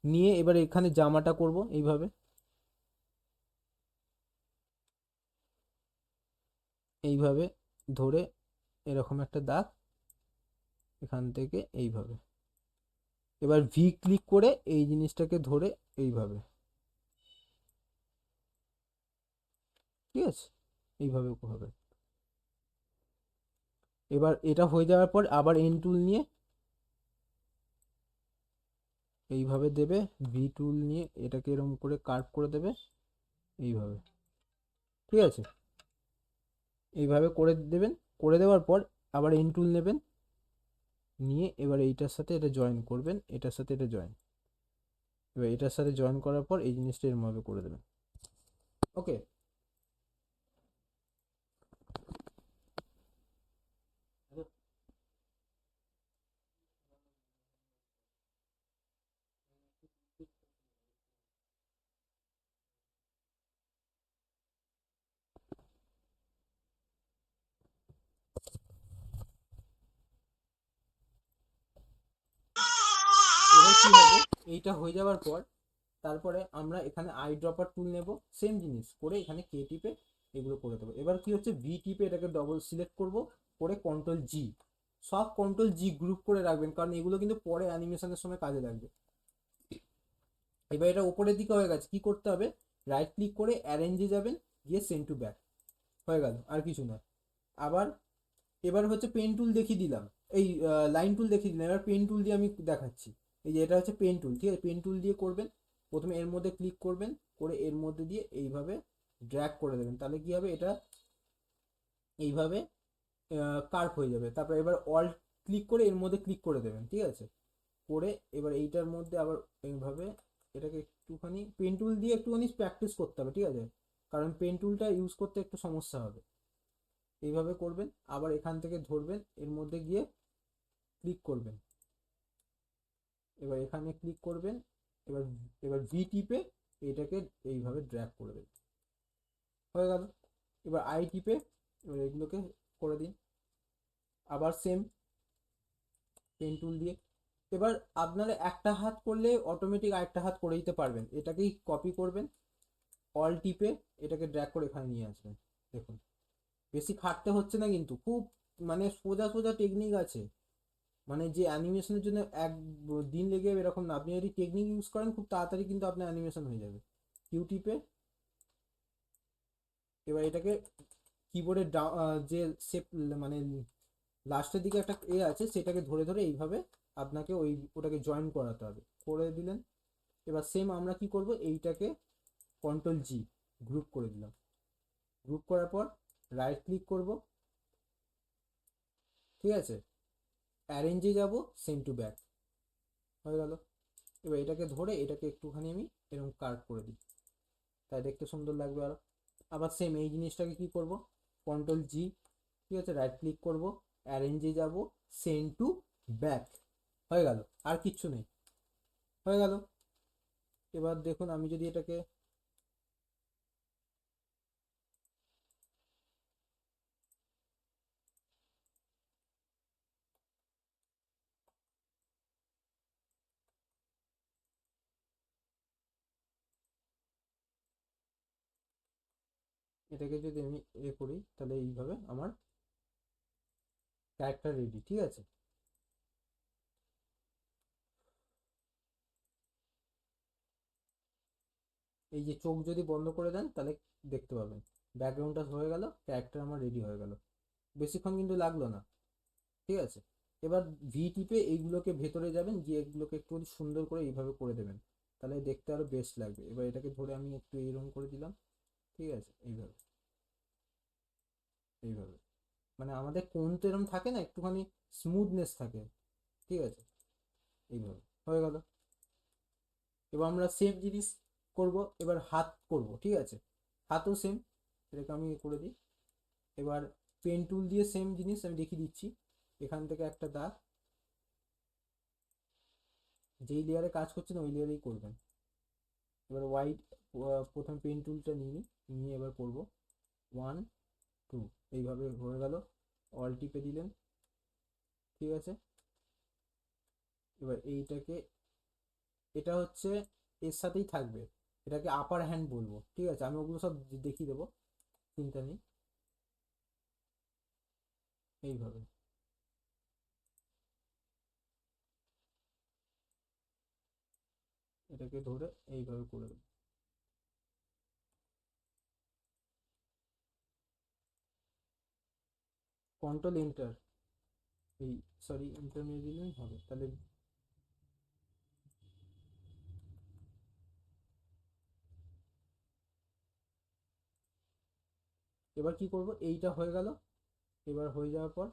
নিয়ে এবার এখানে জামাটা করব এইভাবে, এইভাবে ধরে এরকম একটা দাগ, এখান থেকে এইভাবে, এবার ভি ক্লিক করে এই জিনিসটাকে ধরে এইভাবে, ঠিক আছে? এইভাবে হবে। এবার এটা হয়ে যাওয়ার পর আবার এন টুল নিয়ে এইভাবে দেবে, ভি টুল নিয়ে এটাকে এরকম করে কার্ভ করে দেবে এইভাবে, ঠিক আছে? এইভাবে করে দেবেন। করে দেওয়ার পর আবার এন টুল নেবেন, নিয়ে এবার এইটার সাথে এটা জয়েন করবেন, এটার সাথে এটা জয়েন, এবার এটার সাথে জয়েন করার পর এই জিনিসটা এরমভাবে করে দেবেন। ওকে, এবার কি হবে, এইটা হয়ে যাওয়ার পর তারপরে আমরা এখানে আই ড্রপার টুল নেব, সেম জিনিস করে এখানে কে টিপে এগুলো করে দেবো। এবার কি হচ্ছে, ভি টিপে এটাকে ডবল সিলেক্ট করব, করে কন্ট্রোল জি, সব কন্ট্রোল জি গ্রুপ করে রাখবেন, কারণ এগুলো কিন্তু পরে অ্যানিমেশনের সময় কাজে লাগবে। এবার এটা উপরের দিকে হয়ে গেছে, কি করতে হবে, রাইট ক্লিক করে অ্যারেঞ্জে যাবেন, গিয়ে সেন্ড টু ব্যাক, হয়ে গেল, আর কিছু না। আবার এবার হচ্ছে পেন টুল দেখিয়ে দিলাম, এই লাইন টুল দেখিয়ে দিলাম, এবার পেন টুল দিয়ে আমি দেখাচ্ছি। এই যে এটা হচ্ছে পেন টুল, ঠিক আছে? পেন টুল দিয়ে করবেন, প্রথমে এর মধ্যে ক্লিক করবেন, করে এর মধ্যে দিয়ে এইভাবে ড্র্যাগ করে দেবেন, তাহলে কি হবে, এটা এইভাবে কার্ভ হয়ে যাবে। তারপর এবার অল্ট ক্লিক করে এর মধ্যে ক্লিক করে দেবেন, ঠিক আছে? করে এবার এইটার মধ্যে আবার এইভাবে এটাকে একটুখানি পেন টুল দিয়ে একটুখানি প্র্যাকটিস করতে হবে, ঠিক আছে? কারণ পেন টুলটা ইউজ করতে একটু সমস্যা হবে। এইভাবে করবেন, আবার এখান থেকে ধরবেন, এর মধ্যে গিয়ে ক্লিক করবেন, এবার এখানে ক্লিক করবেন, এবার এবার ভি টিপে এটাকে এইভাবে ড্র্যাগ করে দেবেন, হয়ে গেল। এবার আই টিপে এবার এগুলোকে করে দিন, আবার সেম পেন টুল দিয়ে। এবার আপনারা একটা হাত করলে অটোমেটিক আরেকটা হাত করে দিতে পারবেন, এটাকেই কপি করবেন, অল টিপে এটাকে ড্র্যাগ করে এখানে নিয়ে আসবেন। দেখুন, বেশি খাটতে হচ্ছে না কিন্তু, খুব মানে সোজা সোজা টেকনিক আছে, মানে যে অ্যানিমেশনের জন্য এক দিন লেগে যাবে এরকম না, আপনি যদি টেকনিক ইউজ করেন খুব তাড়াতাড়ি কিন্তু আপনার অ্যানিমেশন হয়ে যাবে। কিউ টিপে এবার এটাকে কিবোর্ডের যে শেপ, মানে লাস্টের দিকে একটা এ আছে, সেটাকে ধরে ধরে এইভাবে আপনাকে ওটাকে জয়েন করাতে হবে, করে দিলেন। এবার সেম আমরা কি করব, এইটাকে কন্ট্রোল জি গ্রুপ করে দিলাম, গ্রুপ করার পর রাইট ক্লিক করব, ঠিক আছে? অ্যারেঞ্জে যাব, সেন্ড টু ব্যাক, হয়ে গেল। এবার এটাকে ধরে এটাকে একটুখানি আমি এরকম কার্ভ করে দিই, তাই দেখতে সুন্দর লাগবে আরো। আবার সেম এই জিনিসটাকে কি করব, কন্ট্রোল জি, ঠিক আছে, রাইট ক্লিক করব, অ্যারেঞ্জে যাব, সেন্ড টু ব্যাক, হয়ে গেল, আর কিচ্ছু নেই, হয়ে গেল। এবার দেখুন আমি যদি এটাকে যদি আমি এ করি, তাহলে এইভাবে আমার ক্যারেক্টার রেডি, ঠিক আছে? এই যে চোখ যদি বন্ধ করে দেন তাহলে দেখতে পাবেন ব্যাকগ্রাউন্ডটা হয়ে গেল, ক্যারেক্টার আমার রেডি হয়ে গেল, বেশিক্ষণ কিন্তু লাগলো না, ঠিক আছে? এবার ভি টিপে এইগুলোকে ভেতরে যাবেন, গিয়ে এগুলোকে একটু সুন্দর করে এইভাবে করে দেবেন, তাহলে দেখতে আরো বেস্ট লাগবে। এবার এটাকে ধরে আমি একটু এইরকম করে দিলাম, ঠিক আছে? এইভাবে, এইভাবে, মানে আমাদের কোন তো এরকম থাকে না, একটুখানি স্মুথনেস থাকে, ঠিক আছে? এইভাবে হয়ে গেল। এবার আমরা সেম জিনিস করব, এবার হাত করব, ঠিক আছে? হাতও সেম, এটাকে আমি করে দিই। এবার পেন টুল দিয়ে সেম জিনিস আমি দেখিয়ে দিচ্ছি, এখান থেকে একটা দাগ, যেই লেয়ারে কাজ করছেন ওই লেয়ারেই করবেন। এবার হোয়াইট, প্রথম পেন টুলটা নিয়ে নিয়ে এবার করব 1 2, এইভাবে হয়ে গেল, অল টিপে দিলেন, ঠিক আছে? এবার এইটাকে, এটা হচ্ছে এর সাথেই থাকবে, এটাকে আপার হ্যান্ড বলবো, ঠিক আছে? আমি ওগুলো সব দেখিয়ে দেবো, চিন্তা নেই। এইভাবে এটাকে ধরে এইভাবে করে দেবো, কন্ট্রোল এন্টার, এই সরি ইন্টারমিডিয়েট লাইন হবে তাহলে। এবার কি করব, এইটা হয়ে গেল। এবার হয়ে যাওয়ার পর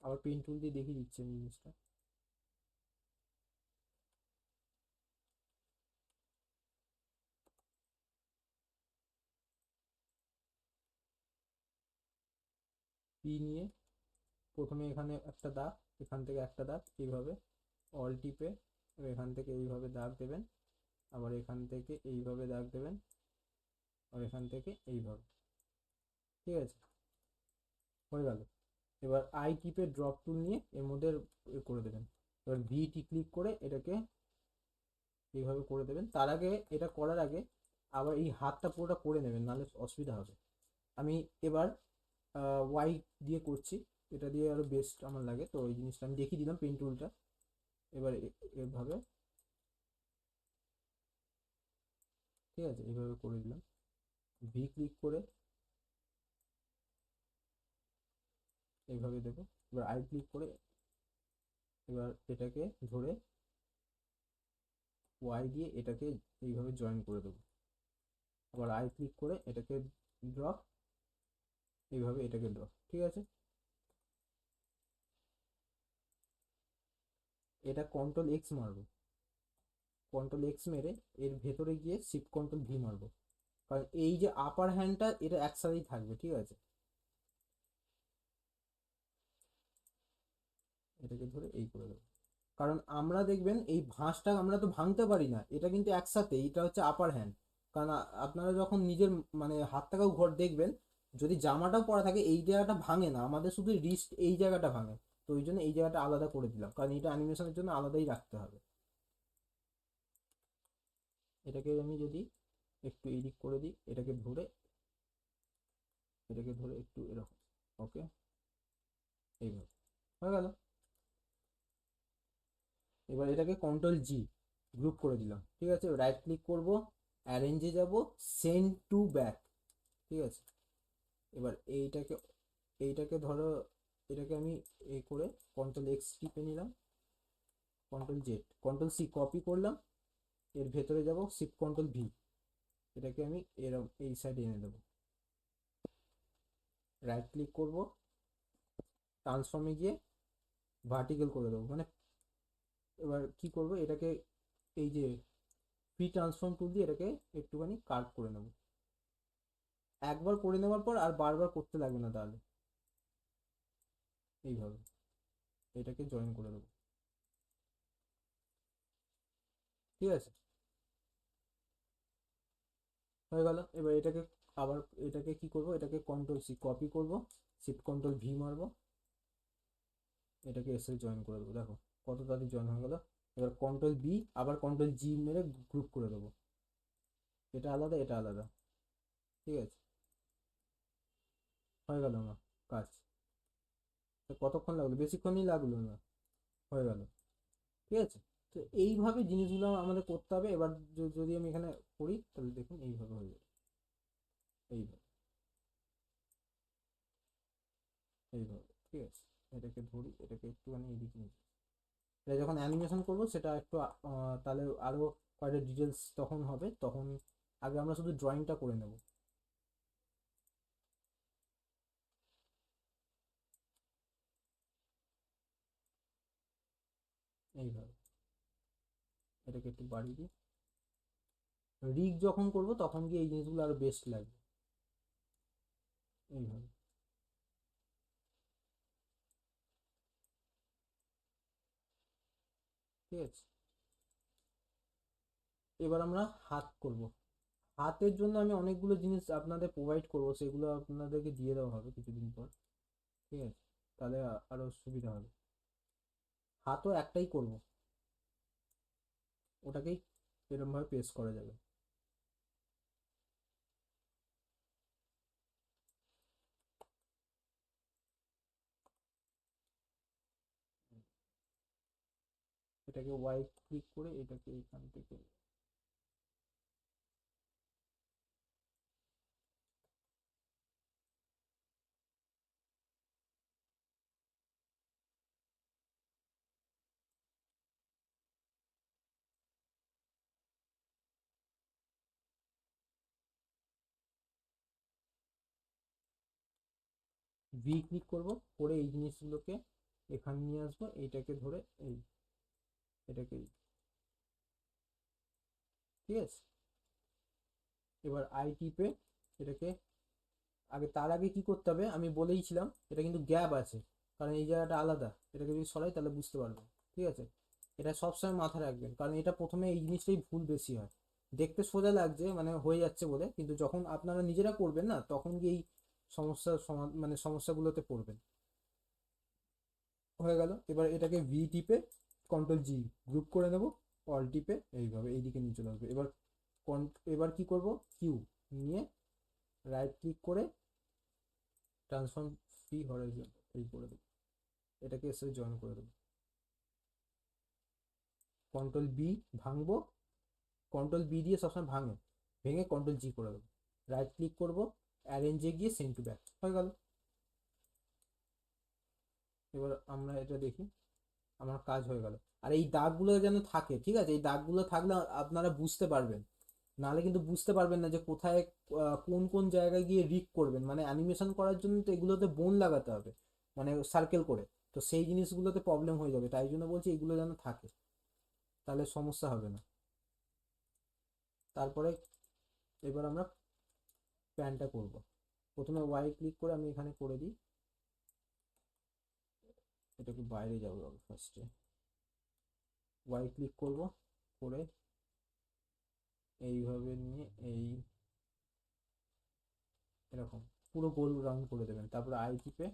আবার পেন টুল দিয়ে দেখিয়ে দিচ্ছি আমি জিনিসটা। পি নিয়ে প্রথমে এখানে একটা দাগ, এখান থেকে একটা দাগ, এইভাবে অল টিপে এখান থেকে এইভাবে দাগ দেবেন, আবার এখান থেকে এইভাবে দাগ দেবেন, আর এখান থেকে এইভাবে। ঠিক আছে, হয়ে গেল। এবার আই টিপে ড্রপ টুল নিয়ে এর মধ্যে করে দেবেন। এবার ভিটি ক্লিক করে এটাকে এইভাবে করে দেবেন। তার আগে, এটা করার আগে আবার এই হাতটা পুরোটা করে নেবেন, নাহলে অসুবিধা হবে। আমি এবার ওয়াই দিয়ে করছি, এটা দিয়ে আরো বেস্ট আমার লাগে, তো এই জিনিসটা আমি দেখিয়ে দিলাম পেন টুলটা। এবার এভাবে, ঠিক আছে, এইভাবে করে দিলাম। ভি ক্লিক করে এইভাবে দেবো। এবার আই ক্লিক করে এবার এটাকে ধরে ওয়াই দিয়ে এটাকে এইভাবে জয়েন করে দেবো। আবার আই ক্লিক করে এটাকে ড্রপ, এইভাবে এটাকে ড্রপ। ঠিক আছে, এটা কন্ট্রোল এক্স মারবো। কন্ট্রোল এক্স মেরে এর ভেতরে গিয়ে শিফট কন্ট্রোল ভি মারবো, কারণ এই যে আপার হ্যান্ডটা এটা একসাথেই থাকবে। ঠিক আছে, এটাকে ধরে এই করে দেবো। কারণ আমরা দেখবেন এই ভাঁজটা আমরা তো ভাঙতে পারি না, এটা কিন্তু একসাথে, এটা হচ্ছে আপার হ্যান্ড। কারণ আপনারা যখন নিজের মানে হাতটাকেও ঘর দেখবেন, যদি জামাটাও পরা থাকে এই জায়গাটা ভাঙে না, আমাদের শুধু রিস্ট এই জায়গাটা ভাঙে। তো ওই জন্য এই জায়গাটা আলাদা করে দিলাম, কারণ এটা অ্যানিমেশনের জন্য আলাদাই রাখতে হবে। এটাকে আমি যদি একটু এডিট করে দিই, এটাকে ধরে একটু এরকম, ওকে, এইভাবে হয়ে গেল। এবার এটাকে কন্ট্রোল জি গ্রুপ করে দিলাম। ঠিক আছে, রাইট ক্লিক করব, অ্যারেঞ্জে যাব, সেন্ড টু ব্যাক। ঠিক আছে, এবার এইটাকে ধরো, এটাকে আমি এই করে কন্ট্রোল এক্স টিপে নিলাম, control Z, control C copy করলাম, এর ভেতরে যাব, শিফট কন্ট্রোল ভি, এটাকে আমি এরকম এই সাইডে এনে দেবো। রাইট ক্লিক করব, ট্রান্সফর্মে গিয়ে ভার্টিক্যাল করে দেবো, মানে এবার কি করব, এটাকে এই যে ফ্রি ট্রান্সফর্ম টুল দিয়ে এটাকে একটুখানি কার্ভ করে নেব। একবার করে নেওয়ার পর আর বারবার করতে লাগবে না তাহলে। এইভাবে এটাকে জয়েন করে দেবো। ঠিক আছে, হয়ে গেল। এবার এটাকে আবার, এটাকে কি করব, এটাকে কন্ট্রোল সি কপি করব, শিফট কন্ট্রোল ভি মারবো, এটাকে এসে জয়েন করে দেবো। দেখো কত তাড়াতাড়ি জয়েন হয়ে গেল। এবার কন্ট্রোল বি আবার কন্ট্রোল জি মেরে গ্রুপ করে দেবো, এটা আলাদা এটা আলাদা। ঠিক আছে, হয়ে গেল আমার কাজ। তো কতক্ষণ লাগলো, বেশিক্ষণই লাগলো না, হয়ে গেল। ঠিক আছে, তো এইভাবে জিনিসগুলো আমাদের করতে হবে। এবার যদি আমি এখানে করি তাহলে দেখুন এইভাবে হয়ে যাবে, এইভাবে, এইভাবে। ঠিক আছে, এটাকে ধরি, এটাকে একটুখানি এদিকে নিই। এটা যখন অ্যানিমেশন করব সেটা একটু তাহলে আরো কয়েকটা ডিটেলস তখন হবে, তখন আগে আমরা শুধু ড্রয়িংটা করে নেব। এইভাবে এটাকে একটু বাড়িয়ে দিই। রিগ যখন করব তখন গিয়ে এই জিনিসগুলো আরো বেস্ট লাগবে। এইভাবে, ঠিক আছে। এবার আমরা হাত করব। হাতের জন্য আমি অনেকগুলো জিনিস আপনাদের প্রোভাইড করব, সেগুলো আপনাদেরকে দিয়ে দেওয়া হবে কিছুদিন পর। ঠিক আছে, তাহলে আরো সুবিধা হবে। হাতও একটাই করব, ওটাকেই এরকম ভাবে পেস্ট করা যাবে। এটাকে ওয়াই ক্লিক করে এটাকে এখান থেকে ভি ক্লিক করব, করে এই জিনিসগুলোকে এখানে নিয়ে আসবো, এইটাকে ধরে এটাকে, ঠিক আছে। এবার আই টিপে এটাকে তার আগে কি করতে হবে আমি বলেইছিলাম, এটা কিন্তু গ্যাপ আছে, কারণ এই জায়গাটা আলাদা, এটাকে যদি সরাই তাহলে বুঝতে পারবেন, ঠিক আছে। এটা সবসময় মাথায় রাখবেন, কারণ এটা প্রথমে এই জিনিসটাই ভুল বেশি হয়। দেখতে সোজা লাগছে মানে হয়ে যাচ্ছে বলে, কিন্তু যখন আপনারা নিজেরা করবেন না, তখন গিয়ে এই মানে সমস্যাগুলোতে পড়বেন। হয়ে গেল। এবার এটাকে ভি টিপে কন্ট্রোল জি গ্রুপ করে নেব, অল টিপে এইভাবে এইদিকে নিয়ে চলে আসবে। এবার কি করব, কিউ নিয়ে রাইট ক্লিক করে ট্রান্সফর্ম ফ্রি হরাইজন এই করে দেবো, এটাকে এর সাথে জয়েন করে দেবো। কন্ট্রোল বি ভাঙবো, কন্ট্রোল বি দিয়ে সবসময় ভাঙে, ভেঙে কন্ট্রোল জি করে দেবো, রাইট ক্লিক করবো, অ্যারেঞ্জে গিয়ে সেন্ড টু ব্যাক, হয়ে গেল। এবার আমরা এটা দেখি, আমার কাজ হয়ে গেল। আর এই দাগগুলো যেন থাকে, ঠিক আছে, এই দাগগুলো থাকলে আপনারা বুঝতে পারবেন, নাহলে কিন্তু বুঝতে পারবেন না যে কোথায় কোন কোন জায়গায় গিয়ে রিক করবেন। মানে অ্যানিমেশন করার জন্য তো এগুলোতে বোন লাগাতে হবে, মানে সার্কেল করে, তো সেই জিনিসগুলোতে প্রবলেম হয়ে যাবে, তাই জন্য বলছি এগুলো যেন থাকে, তাহলে সমস্যা হবে না। তারপরে এবার আমরা প্যানটা করব। প্রথমে ওয়াই ক্লিক করে আমি এখানে করে দিই, এটাকে বাইরে যাবো ফার্স্টে, ওয়াই ক্লিক করব, করে এইভাবে নিয়ে এরকম পুরো গোল রাউন্ড করে দেবেন, তারপরে আই টিপে,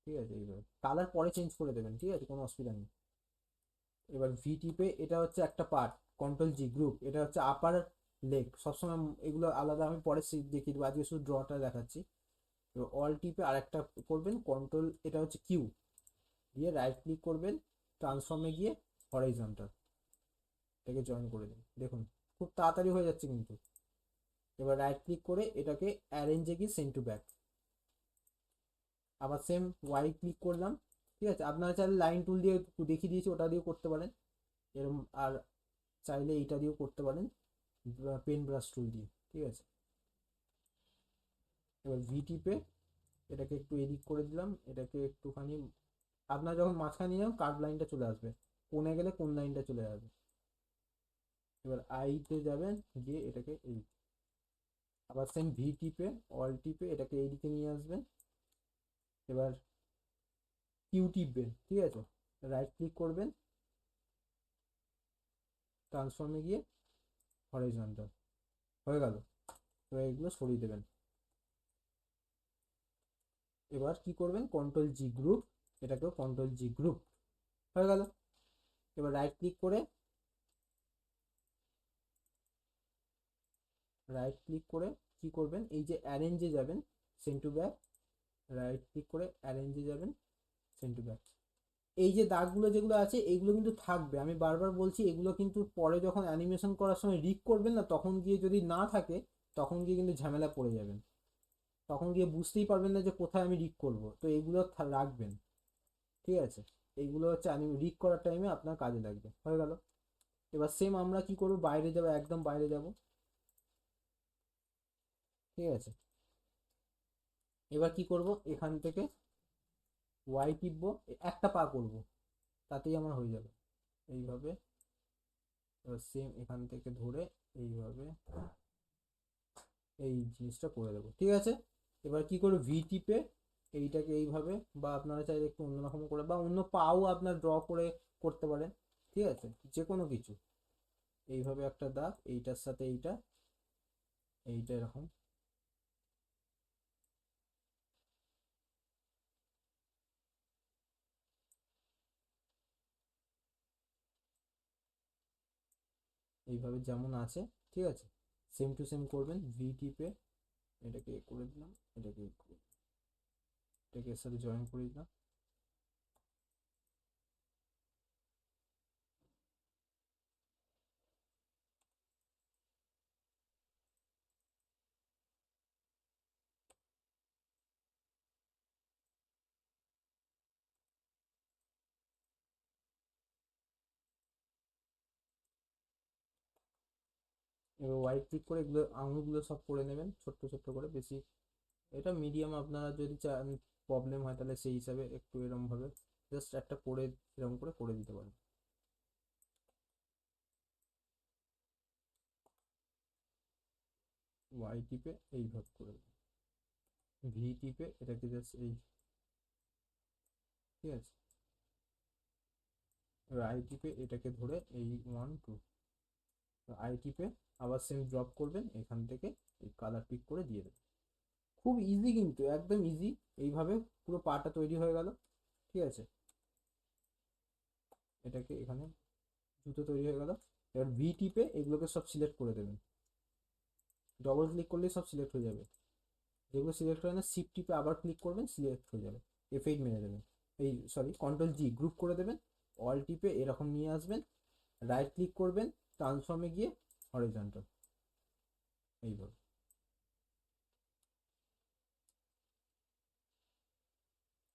ঠিক আছে, এইভাবে কালার পরে চেঞ্জ করে দেবেন, ঠিক আছে, কোনো অসুবিধা নেই। এবার ভি টিপে এটা হচ্ছে একটা পার্ট, কন্ট্রোল জি গ্রুপ, এটা হচ্ছে আপার লেগ, সবসময় এগুলো আলাদা, আমি পরে দেখিয়ে দেবো, আজকে শুধু ড্রটা দেখাচ্ছি। এবার অল টিপে আরেকটা করবেন, কন্ট্রোল, এটা হচ্ছে কিউ দিয়ে রাইট ক্লিক করবেন, ট্রান্সফর্মে গিয়ে হরাইজন্টাল, এটাকে জয়েন করে দিন, দেখুন খুব তাড়াতাড়ি হয়ে যাচ্ছে কিন্তু। এবার রাইট ক্লিক করে এটাকে অ্যারেঞ্জে গিয়ে সেন্ড টু ব্যাক, আবার সেম ওয়াই ক্লিক করলাম, ঠিক আছে। আপনারা চাইলে লাইন টুল দিয়ে দেখিয়ে দিয়েছি, ওটা দিয়েও করতে পারেন এরম, আর চাইলে এইটা দিয়েও করতে পারেন, পেন ব্রাশ টুল দিয়ে, ঠিক আছে। এবার ভি টিপে এটাকে একটু এডিট করে দিলাম, এটাকে একটুখানি, আপনার যখন মাঝখানে নিয়ে যাবেন কার্ভ লাইনটা চলে আসবে, কোণে গেলে কোন লাইনটা চলে যাবে। এবার আইতে যাবেন, গিয়ে এটাকে এই, আবার সেম ভি টিপে অল টিপে এটাকে এইদিকে নিয়ে আসবেন। এবার কিউ টিপবেন, ঠিক আছে, রাইট ক্লিক করবেন, ট্রান্সফর্মে গিয়ে হরাইজন্টাল, হয়ে গেল। এবার এগুলো সরিয়ে দেবেন। এবার কি করবেন, কন্ট্রোল জি গ্রুপ, এটাকেও কন্ট্রোল জি গ্রুপ, হয়ে গেল। এবার রাইট ক্লিক করে কি করবেন, এই যে অ্যারেঞ্জে যাবেন, send to back, right click করে অ্যারেঞ্জে যাবেন, সেন্ড টু ব্যাক। এই যে দাগগুলো যেগুলো আছে এগুলো কিন্তু থাকবে, আমি বারবার বলছি, এগুলো কিন্তু পরে যখন অ্যানিমেশন করার সময় রিক করবেন না, তখন গিয়ে যদি না থাকে, তখন গিয়ে কিন্তু ঝামেলা পড়ে যাবেন, তখন গিয়ে বুঝতেই পারবেন না যে কোথায় আমি রিক করব, তো এইগুলো রাখবেন, ঠিক আছে। এইগুলো হচ্ছে রিক করার টাইমে আপনার কাজে লাগবে, হয়ে গেল। এবার সেম আমরা কি করবো, বাইরে যাবো, একদম বাইরে যাব, ঠিক আছে। এবার কি করব, এখান থেকে ওয়াই টিপবো, একটা পা করব, তাতেই আমার হয়ে যাবে এইভাবে। এবার সেম এখান থেকে ধরে এইভাবে এই জিনিসটা করে দেবো, ঠিক আছে। এবার কি করবো, ভি টিপে এইটাকে এইভাবে, বা আপনারা চাইলে একটু অন্যরকম করে, বা অন্য পাও আপনার ড্র করে করতে পারেন, ঠিক আছে, যে কোনো কিছু। এইভাবে একটা দাগ, এইটার সাথে এইটা, এইটা এরকম, এইভাবে যেমন আছে, ঠিক আছে, সেম টু সেম করবেন। ভি টিপে এটাকে করে দিলাম, এটাকে এর সাথে জয়েন করে দিলাম। এবার ওয়াই ক্লিক করে এগুলো আঙুলগুলো সব করে নেবেন ছোট্ট ছোট্ট করে, বেশি এটা মিডিয়াম, আপনারা যদি চান প্রবলেম হয় তাহলে সেই হিসাবে একটু এরকম ভাবে জাস্ট একটা করে এরকম করে করে দিতে পারেন। ওয়াই টিপে এইভাবে করে দেবেন, ভি টিপে এটাকে জাস্ট এই, ঠিক আছে, এবার আই টিপে এটাকে ধরে এই 1 2, আই টিপে আবার সেম ড্রপ করবেন এখান থেকে, এই কালার পিক করে দিয়ে দেবেন। খুব ইজি, কিন্তু একদম ইজি। এইভাবে পুরো পাটা তৈরি হয়ে গেল, ঠিক আছে। এটাকে এখানে জুতো তৈরি হয়ে গেল। এবার ভি টিপে এগুলোকে সব সিলেক্ট করে দেবেন, ডবল ক্লিক করলেই সব সিলেক্ট হয়ে যাবে। যেগুলো সিলেক্ট হয় না শিফট টিপে আবার ক্লিক করবেন, সিলেক্ট হয়ে যাবে। F8 মেরে দেবেন, এই সরি কন্ট্রোল জি গ্রুপ করে দেবেন, অল টিপে এরকম নিয়ে আসবেন, রাইট ক্লিক করবেন, ট্রান্সফর্মে গিয়ে হরিজন্টাল, এইভাবে।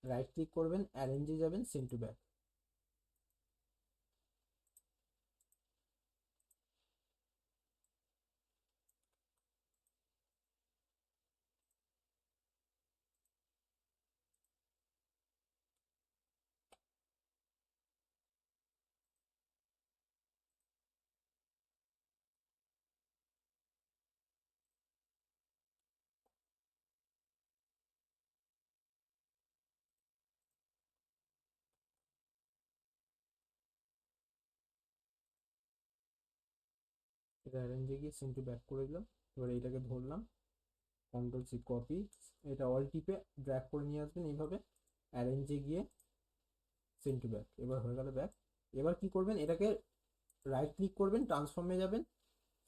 রাইট ক্লিক করবেন, অ্যারেঞ্জে যাবেন, সেন্ড টু ব্যাক। এটা অ্যারেঞ্জে গিয়ে সেন্ড টু ব্যাক করে দিলাম। এবার এইটাকে ধরলাম, কন্ট্রোল সি কপি, এটা অল টিপে ড্র্যাগ করে নিয়ে আসবেন এইভাবে, অ্যারেঞ্জে গিয়ে সেন্ড টু ব্যাক। এবার হয়ে গেল ব্যাক। এবার কি করবেন, এটাকে রাইট ক্লিক করবেন, ট্রান্সফর্মে যাবেন,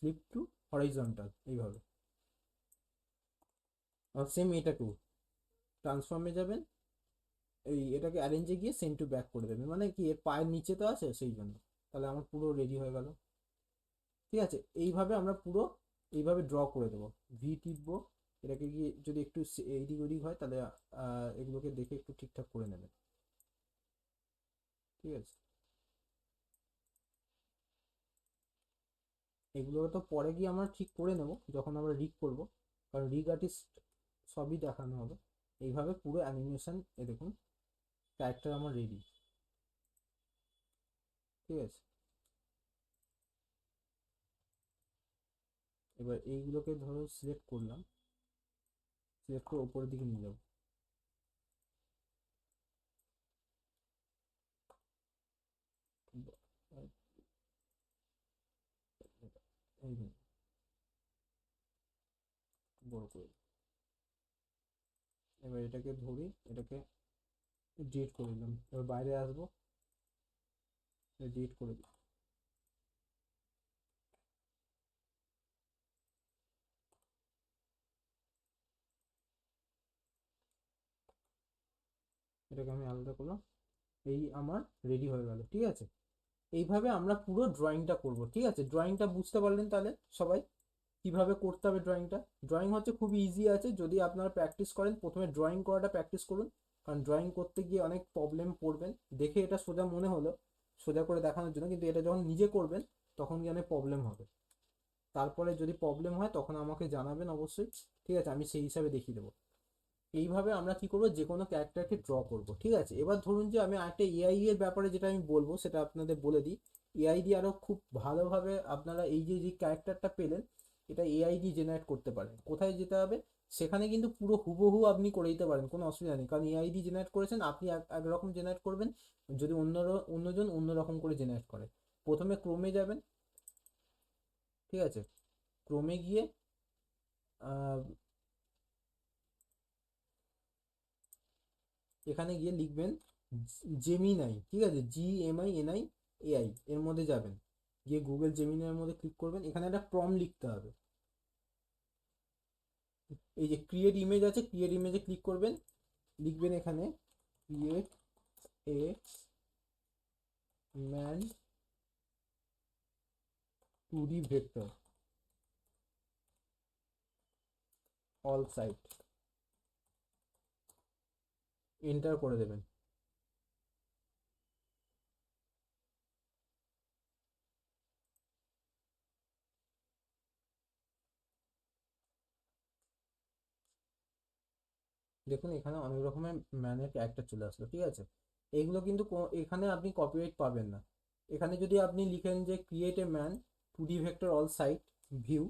ফ্লিপ টু হরাইজন্টাল, এইভাবে। আর সেম এটাকেও ট্রান্সফর্মে যাবেন, এই এটাকে অ্যারেঞ্জে গিয়ে সেন্ড টু ব্যাক করে দেবেন, মানে কি এর পায়ের নিচে তো আছে সেই জন্য। তাহলে আমার পুরো রেডি হয়ে গেল, ঠিক আছে। এইভাবে আমরা পুরো এইভাবে ড্র করে দেবো। ভি টিপবো, এটাকে গিয়ে যদি একটু এইদিক ওদিক হয় তাহলে এগুলোকে দেখে একটু ঠিকঠাক করে নেবেন, ঠিক আছে। এগুলো তো পরে গিয়ে আমরা ঠিক করে নেব যখন আমরা রিগ করব, কারণ রিগ আর্টিস্ট সবই দেখানো হবে। এইভাবে পুরো অ্যানিমেশন, এ দেখুন ক্যারেক্টার আমার রেডি, ঠিক আছে। এবার এইগুলোকে ধরো সিলেক্ট করলাম, সিলেক্ট করে ওপরের দিকে নিয়ে যাবো, এই যে বড় করে। এবার এটাকে ধরি, এটাকে ডিলিট করে দিলাম। এবার বাইরে আসবো, ডিলিট করে দিই। এটাকে আমি আলাদা করলাম, এই আমার রেডি হয়ে গেল, ঠিক আছে। এইভাবে আমরা পুরো ড্রয়িংটা করব, ঠিক আছে। ড্রয়িংটা বুঝতে পারলেন তাহলে সবাই কিভাবে করতে হবে ড্রয়িংটা। ড্রয়িং হচ্ছে খুবই ইজি আছে, যদি আপনারা প্র্যাকটিস করেন, প্রথমে ড্রয়িং করাটা প্র্যাকটিস করুন, কারণ ড্রয়িং করতে গিয়ে অনেক প্রবলেম পড়বেন। দেখে এটা সোজা মনে হলো, সোজা করে দেখানোর জন্য, কিন্তু এটা যখন নিজে করবেন তখন গিয়ে অনেক প্রবলেম হবে। তারপরে যদি প্রবলেম হয় তখন আমাকে জানাবেন অবশ্যই, ঠিক আছে, আমি সেই হিসাবে দেখিয়ে দেবো। এইভাবে আমরা কি করবো, যে কোনো ক্যারেক্টারকে ড্র করব, ঠিক আছে। এবার ধরুন যে আমি একটা এআই এর ব্যাপারে যেটা আমি বলবো সেটা আপনাদের বলে দিই। এআই দিয়ে আরো খুব ভালোভাবে আপনারা এই যে যে ক্যারেক্টারটা পেলেন, এটা এআই দিয়ে জেনারেট করতে পারেন। কোথায় যেতে হবে, সেখানে কিন্তু পুরো হুবহু আপনি করে দিতে পারেন, কোনো অসুবিধা নেই, কারণ এআই দিয়ে জেনারেট করেছেন, আপনি একরকম জেনারেট করবেন, যদি অন্যজন অন্যরকম করে জেনারেট করে। প্রথমে ক্রোমে যাবেন, ঠিক আছে, ক্রোমে গিয়ে এখানে গিয়ে লিখবেন জেমিনাই, ঠিক আছে, GMINI AI, এর মধ্যে যাবেন, গিয়ে গুগল জেমিনাইয়ের মধ্যে ক্লিক করবেন, এখানে একটা লিখতে হবে। এই যে ক্রিয়েট ইমেজ আছে, ক্রিয়েট ইমেজে ক্লিক করবেন, লিখবেন এখানে create a man 2D vector all side, enter করে দেবেন। দেখুন এখানে অনেক রকমের ম্যানের ক্যারেক্টার চলে আসলো, ঠিক আছে। এইগুলো কিন্তু এখানে আপনি কপিরাইট পাবেন না। এখানে যদি আপনি লিখেন যে create a man 2D vector all side view,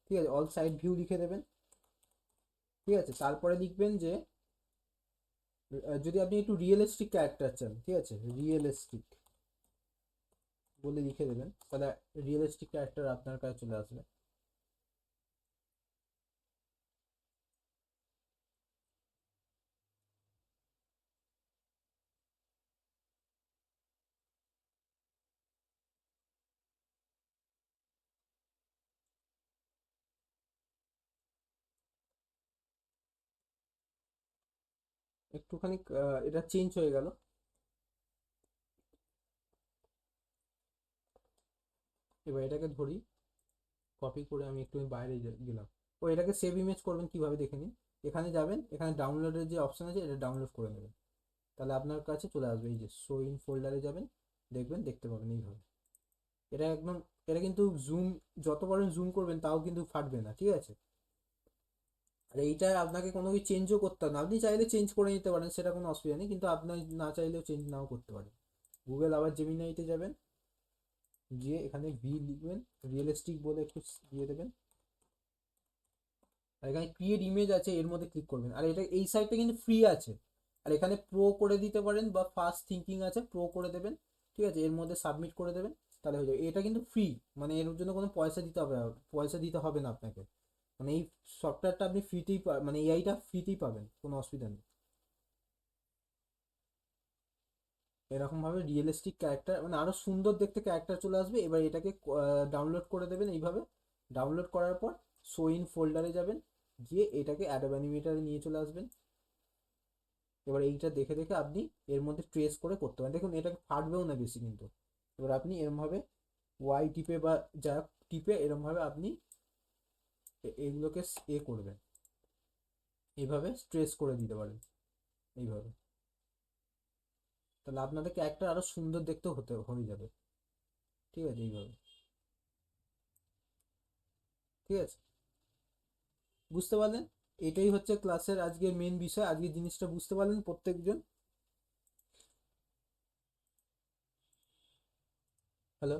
ঠিক আছে, অল সাইড ভিউ লিখে দেবেন, ঠিক আছে। তারপরে লিখবেন যে যদি আপনি একটু রিয়েলিস্টিক ক্যারেক্টার চান, ঠিক আছে, রিয়েলিস্টিক বলে লিখে দেবেন, তাহলে রিয়েলিস্টিক ক্যারেক্টার আপনার কাছে চলে আসবে। একটুখানি এটা চেঞ্জ হয়ে গেল। এবার এটাকে ধরি, কপি করে আমি একটু বাইরে গেলাম। ও এটাকে সেভ ইমেজ করবেন কিভাবে দেখে নিন। এখানে যাবেন, এখানে ডাউনলোডের যে অপশন আছে এটা ডাউনলোড করে নেবেন, তাহলে আপনার কাছে চলে আসবে। এই যে শো ইন ফোল্ডারে যাবেন, দেখবেন, দেখতে পাবেন এইভাবে। এটা একদম, এটা কিন্তু জুম, যত পারেন জুম করবেন তাও কিন্তু ফাটবে না, ঠিক আছে। আর এইটা আপনাকে কোনো কিছু চেঞ্জও করতে হবে না, আপনি চাইলে চেঞ্জ করে নিতে পারেন, সেটা কোনো অসুবিধা নেই, কিন্তু আপনি না চাইলেও চেঞ্জ নাও করতে পারেন। গুগল আবার জেমিনাইতে যাবেন, গিয়ে এখানে ভি লিখবেন, রিয়েলিস্টিক বলে একটু দিয়ে দেবেন, আর এখানে ক্রিয়েট ইমেজ আছে এর মধ্যে ক্লিক করবেন। আর এটা এই সাইটটা কিন্তু ফ্রি আছে। আর এখানে প্রো করে দিতে পারেন বা ফাস্ট থিঙ্কিং আছে, প্রো করে দেবেন, ঠিক আছে, এর মধ্যে সাবমিট করে দেবেন, তাহলে হয়ে যাবে। এটা কিন্তু ফ্রি, মানে এর জন্য কোনো পয়সা দিতে হবে, পয়সা দিতে হবে না আপনাকে। মানে এই সফটওয়্যারটা আপনি ফ্রিতেই মানে এআইটা ফ্রিতেই পাবেন, কোনো অসুবিধা নেই। এরকম ভাবে রিয়েলিস্টিক ক্যারেক্টার, মানে আরো সুন্দর দেখতে ক্যারেক্টার চলে আসবে। এবার এটাকে ডাউনলোড করে দেবেন এইভাবে। ডাউনলোড করার পর শো ইন ফোল্ডারে যাবেন, গিয়ে এটাকে অ্যাডোব অ্যানিমেটরে নিয়ে চলে আসবেন। এবার এইটা দেখে দেখে আপনি এর মধ্যে ট্রেস করে করতে পারেন। দেখুন এটাকে ফাটবেও না বেশি কিন্তু। এবার আপনি এরমভাবে ওয়াই টিপে বা যা টিপে এরমভাবে আপনি এইগুলোকে করবেন, এইভাবে স্ট্রেস করে দিতে পারেন এইভাবে, তাহলে আপনাদের ক্যারেক্টার আরো সুন্দর দেখতে হয়ে যাবে, ঠিক আছে, এইভাবে, ঠিক আছে। বুঝতে পারলেন? এটাই হচ্ছে ক্লাসের আজকের মেন বিষয়। আজকের জিনিসটা বুঝতে পারলেন প্রত্যেকজন? হ্যালো,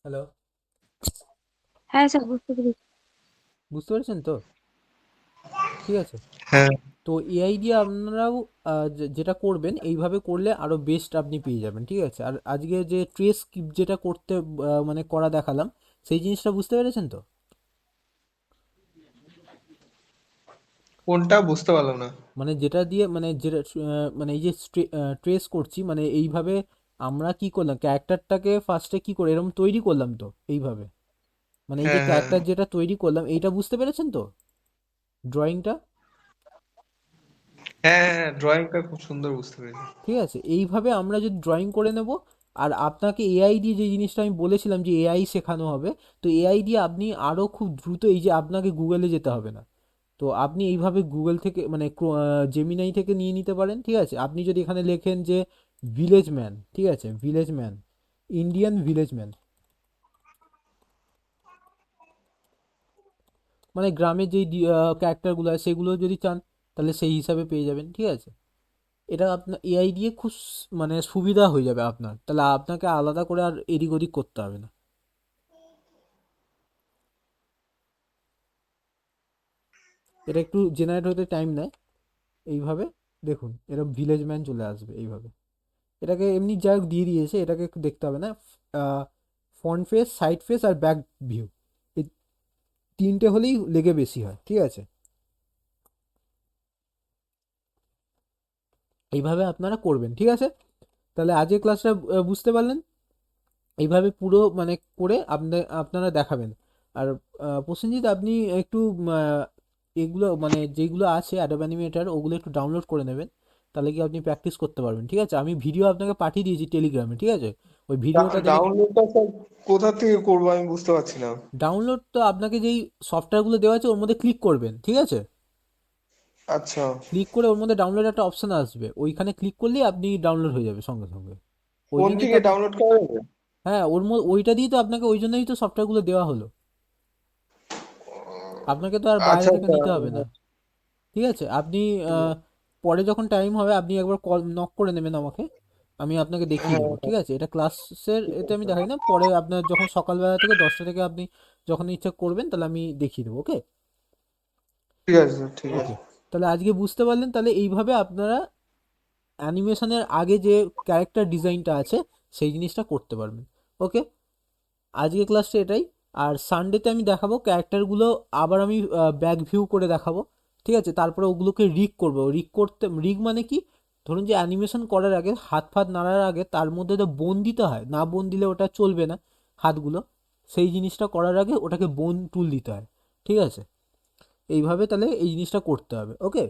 হ্যালো, হ্যাঁ স্যার, বুঝতে পেরেছি। বুঝতে পেরেছেন তো? ঠিক আছে। হ্যাঁ। তো এআই দিয়ে আপনারাও যেটা করবেন এইভাবে করলে আরো বেস্ট আপনি পেয়ে যাবেন, ঠিক আছে। আর আজকে যে ট্রেস যেটা করতে মানে করা দেখালাম, সেই জিনিসটা বুঝতে পেরেছেন তো? কোনটা বুঝতে পারলাম না। মানে যেটা দিয়ে, মানে যেটা মানে এই যে ট্রেস করছি, মানে এইভাবে আমরা কি করলাম, ক্যারেক্টারটাকে ফার্স্টে কি করে এরকম তৈরি করলাম তো এইভাবে, মানে এই যে হ্যাঁ, হ্যাঁ, ক্যারেক্টার যেটা তৈরি করলাম এইটা বুঝতে পেরেছেন তো, ড্রয়িংটা? হ্যাঁ, হ্যাঁ, ড্রয়িংটা খুব সুন্দর বুঝতে পেরেছি। ঠিক আছে, এইভাবে আমরা যদি ড্রয়িং করে নেব। আর আপনাকে এআই দিয়ে যে জিনিসটা আমি বলেছিলাম যে এআই শেখানো হবে, তো এআই দিয়ে আপনি আরও খুব দ্রুত, এই যে আপনাকে গুগলে যেতে হবে না, তো আপনি এইভাবে গুগল থেকে মানে জেমিনাই থেকে নিয়ে নিতে পারেন, ঠিক আছে। আপনি যদি এখানে লেখেন যে ভিলেজ ম্যান, ঠিক আছে, village man, Indian village man, মানে গ্রামের যেই ক্যারেক্টারগুলো আছে সেগুলো যদি চান, তাহলে সেই হিসাবে পেয়ে যাবেন, ঠিক আছে। এটা আপনার এআই দিয়ে খুব মানে সুবিধা হয়ে যাবে আপনার, তাহলে আপনাকে আলাদা করে আর এদিক ওদিক করতে হবে না। এটা একটু জেনারেট হতে টাইম নেয়। এইভাবে দেখুন এরকম ভিলেজ ম্যান চলে আসবে এইভাবে। এটাকে এমনি যা হোক দিয়ে দিয়েছে, এটাকে একটু দেখতে হবে না। ফ্রন্ট ফেস, সাইড ফেস আর ব্যাক ভিউ, এই তিনটে হলেই লেগে বেশি হয়, ঠিক আছে। এইভাবে আপনারা করবেন, ঠিক আছে। তাহলে আজকের ক্লাসটা বুঝতে পারলেন? এইভাবে পুরো মানে করে আপনারা দেখাবেন। আর প্রসেনজিৎ, আপনি একটু এগুলো মানে যেগুলো আছে অ্যাডোব অ্যানিমেটর ওগুলো একটু ডাউনলোড করে নেবেন, তাহলে কি আপনি প্র্যাকটিস করতে পারবেন, ঠিক আছে। আমি ভিডিও আপনাকে পাঠিয়ে দিয়েছি টেলিগ্রামে, ঠিক আছে, ওই ভিডিওটা দেখে। ডাউনলোডটা স্যার কোথা থেকে করবো আমি বুঝতে পারছি না। ডাউনলোড তো আপনাকে যেই সফটওয়্যারগুলো দেওয়া আছে ওর মধ্যে ক্লিক করবেন, ঠিক আছে। আচ্ছা, ক্লিক করে ওর মধ্যে ডাউনলোড একটা অপশন আসবে, ওইখানে ক্লিক করলেই আপনি ডাউনলোড হয়ে যাবে সঙ্গে সঙ্গে। ওই কোন জন্যই তো থেকে আপনি, ডাউনলোড করা যাবে? হ্যাঁ ওইটা দিয়ে তো আপনাকে, ওই জন্যই তো সফটওয়্যারগুলো দেওয়া হলো। আপনাকে তো আর বাইরে আচ্ছা থেকে আচ্ছা নিতে হবে না, ঠিক আছে? আপনি আহ, পরে যখন টাইম হবে আপনি একবার কল নক করে নেবেন আমাকে, আমি আপনাকে দেখিয়ে হ্যাঁ দেবো, হ্যাঁ ঠিক আছে? এটা ক্লাসের ঠিক এতে আমি আছে দেখাই না, পরে আপনার যখন সকালবেলা থেকে 10টা থেকে আপনি যখন ইচ্ছা করবেন তাহলে আমি দেখিয়ে দেবো, ওকে? ঠিক আছে স্যার, ঠিক ওকে, আছে। তাহলে আজকে বুঝতে পারলেন, তাহলে এইভাবে আপনারা অ্যানিমেশনের আগে যে ক্যারেক্টার ডিজাইনটা আছে সেই জিনিসটা করতে পারবেন, ওকে? আজকে ক্লাসটা এটাই। আর সানডেতে আমি দেখাবো ক্যারেক্টারগুলো, আবার আমি ব্যাক ভিউ করে দেখাবো, ঠিক আছে? তারপরে ওগুলোকে রিগ করবো। রিগ করতে, রিগ মানে কি, ধরুন যে অ্যানিমেশন করার আগে হাত ফাত নাড়ার আগে তার মধ্যে তো বোন দিতে হয়, না বোন দিলে ওটা চলবে না হাতগুলো, সেই জিনিসটা করার আগে ওটাকে বোন টুল দিতে হয়, ঠিক আছে? এইভাবে তাহলে এই জিনিসটা করতে হবে, ওকে?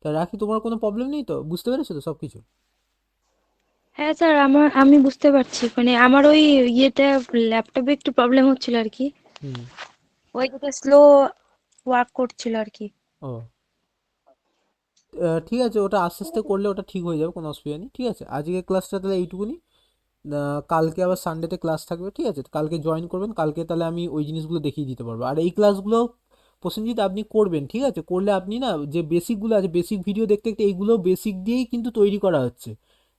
তা রাখি, তোমার কোনো প্রবলেম নেই তো? বুঝতে পেরেছো তো সব কিছু? হ্যাঁ স্যার, আমি বুঝতে পারছি, মানে আমার ওই ইয়েটা ল্যাপটপে একটু প্রবলেম হচ্ছিল আর কি, হুম। ওই যেটা স্লো ওয়ার্ক করছিল আর কি। ও, ঠিক আছে, ওটা আস্তে আস্তে করলে ওটা ঠিক হয়ে যাবে, কোনো অসুবিধা নেই, ঠিক আছে? আজকে ক্লাসটা তাহলে এইটুকুনি। কালকে আবার সানডেতে ক্লাস থাকবে, ঠিক আছে? তো কালকে জয়েন করবেন, কালকে তাহলে আমি ওই জিনিসগুলো দেখিয়ে দিতে পারবো। আর এই ক্লাসগুলো প্রসেনজিৎ আপনি করবেন, ঠিক আছে? করলে আপনি না, যে বেসিকগুলো আছে, বেসিক ভিডিও দেখতে দেখতে এইগুলো বেসিক দিয়েই কিন্তু তৈরি করা হচ্ছে।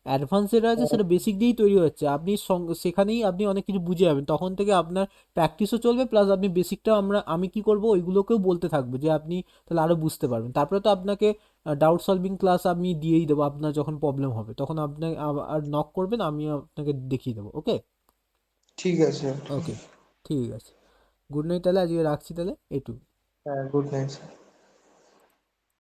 অ্যাডভান্স যেটা আছে সেটা বেসিক দিয়েই তৈরি হচ্ছে, আপনি সেখানেই আপনি অনেক কিছু বুঝে যাবেন, তখন থেকে আপনার প্র্যাকটিসও চলবে, প্লাস আপনি বেসিকটাও আমি কি করব ওইগুলোকেও বলতে থাকবো, যে আপনি তাহলে আরও বুঝতে পারবেন। তারপরে তো আপনাকে ডাউট সলভিং ক্লাস আমি দিয়েই দেবো, আপনার যখন প্রবলেম হবে তখন আপনি আর নক করবেন, আমি আপনাকে দেখিয়ে দেবো, ওকে? ঠিক আছে। ওকে, ঠিক আছে। গুড নাইট, তাহলে আজকে রাখছি, তাহলে এইটুকু। হ্যাঁ, গুড নাইট স্যার।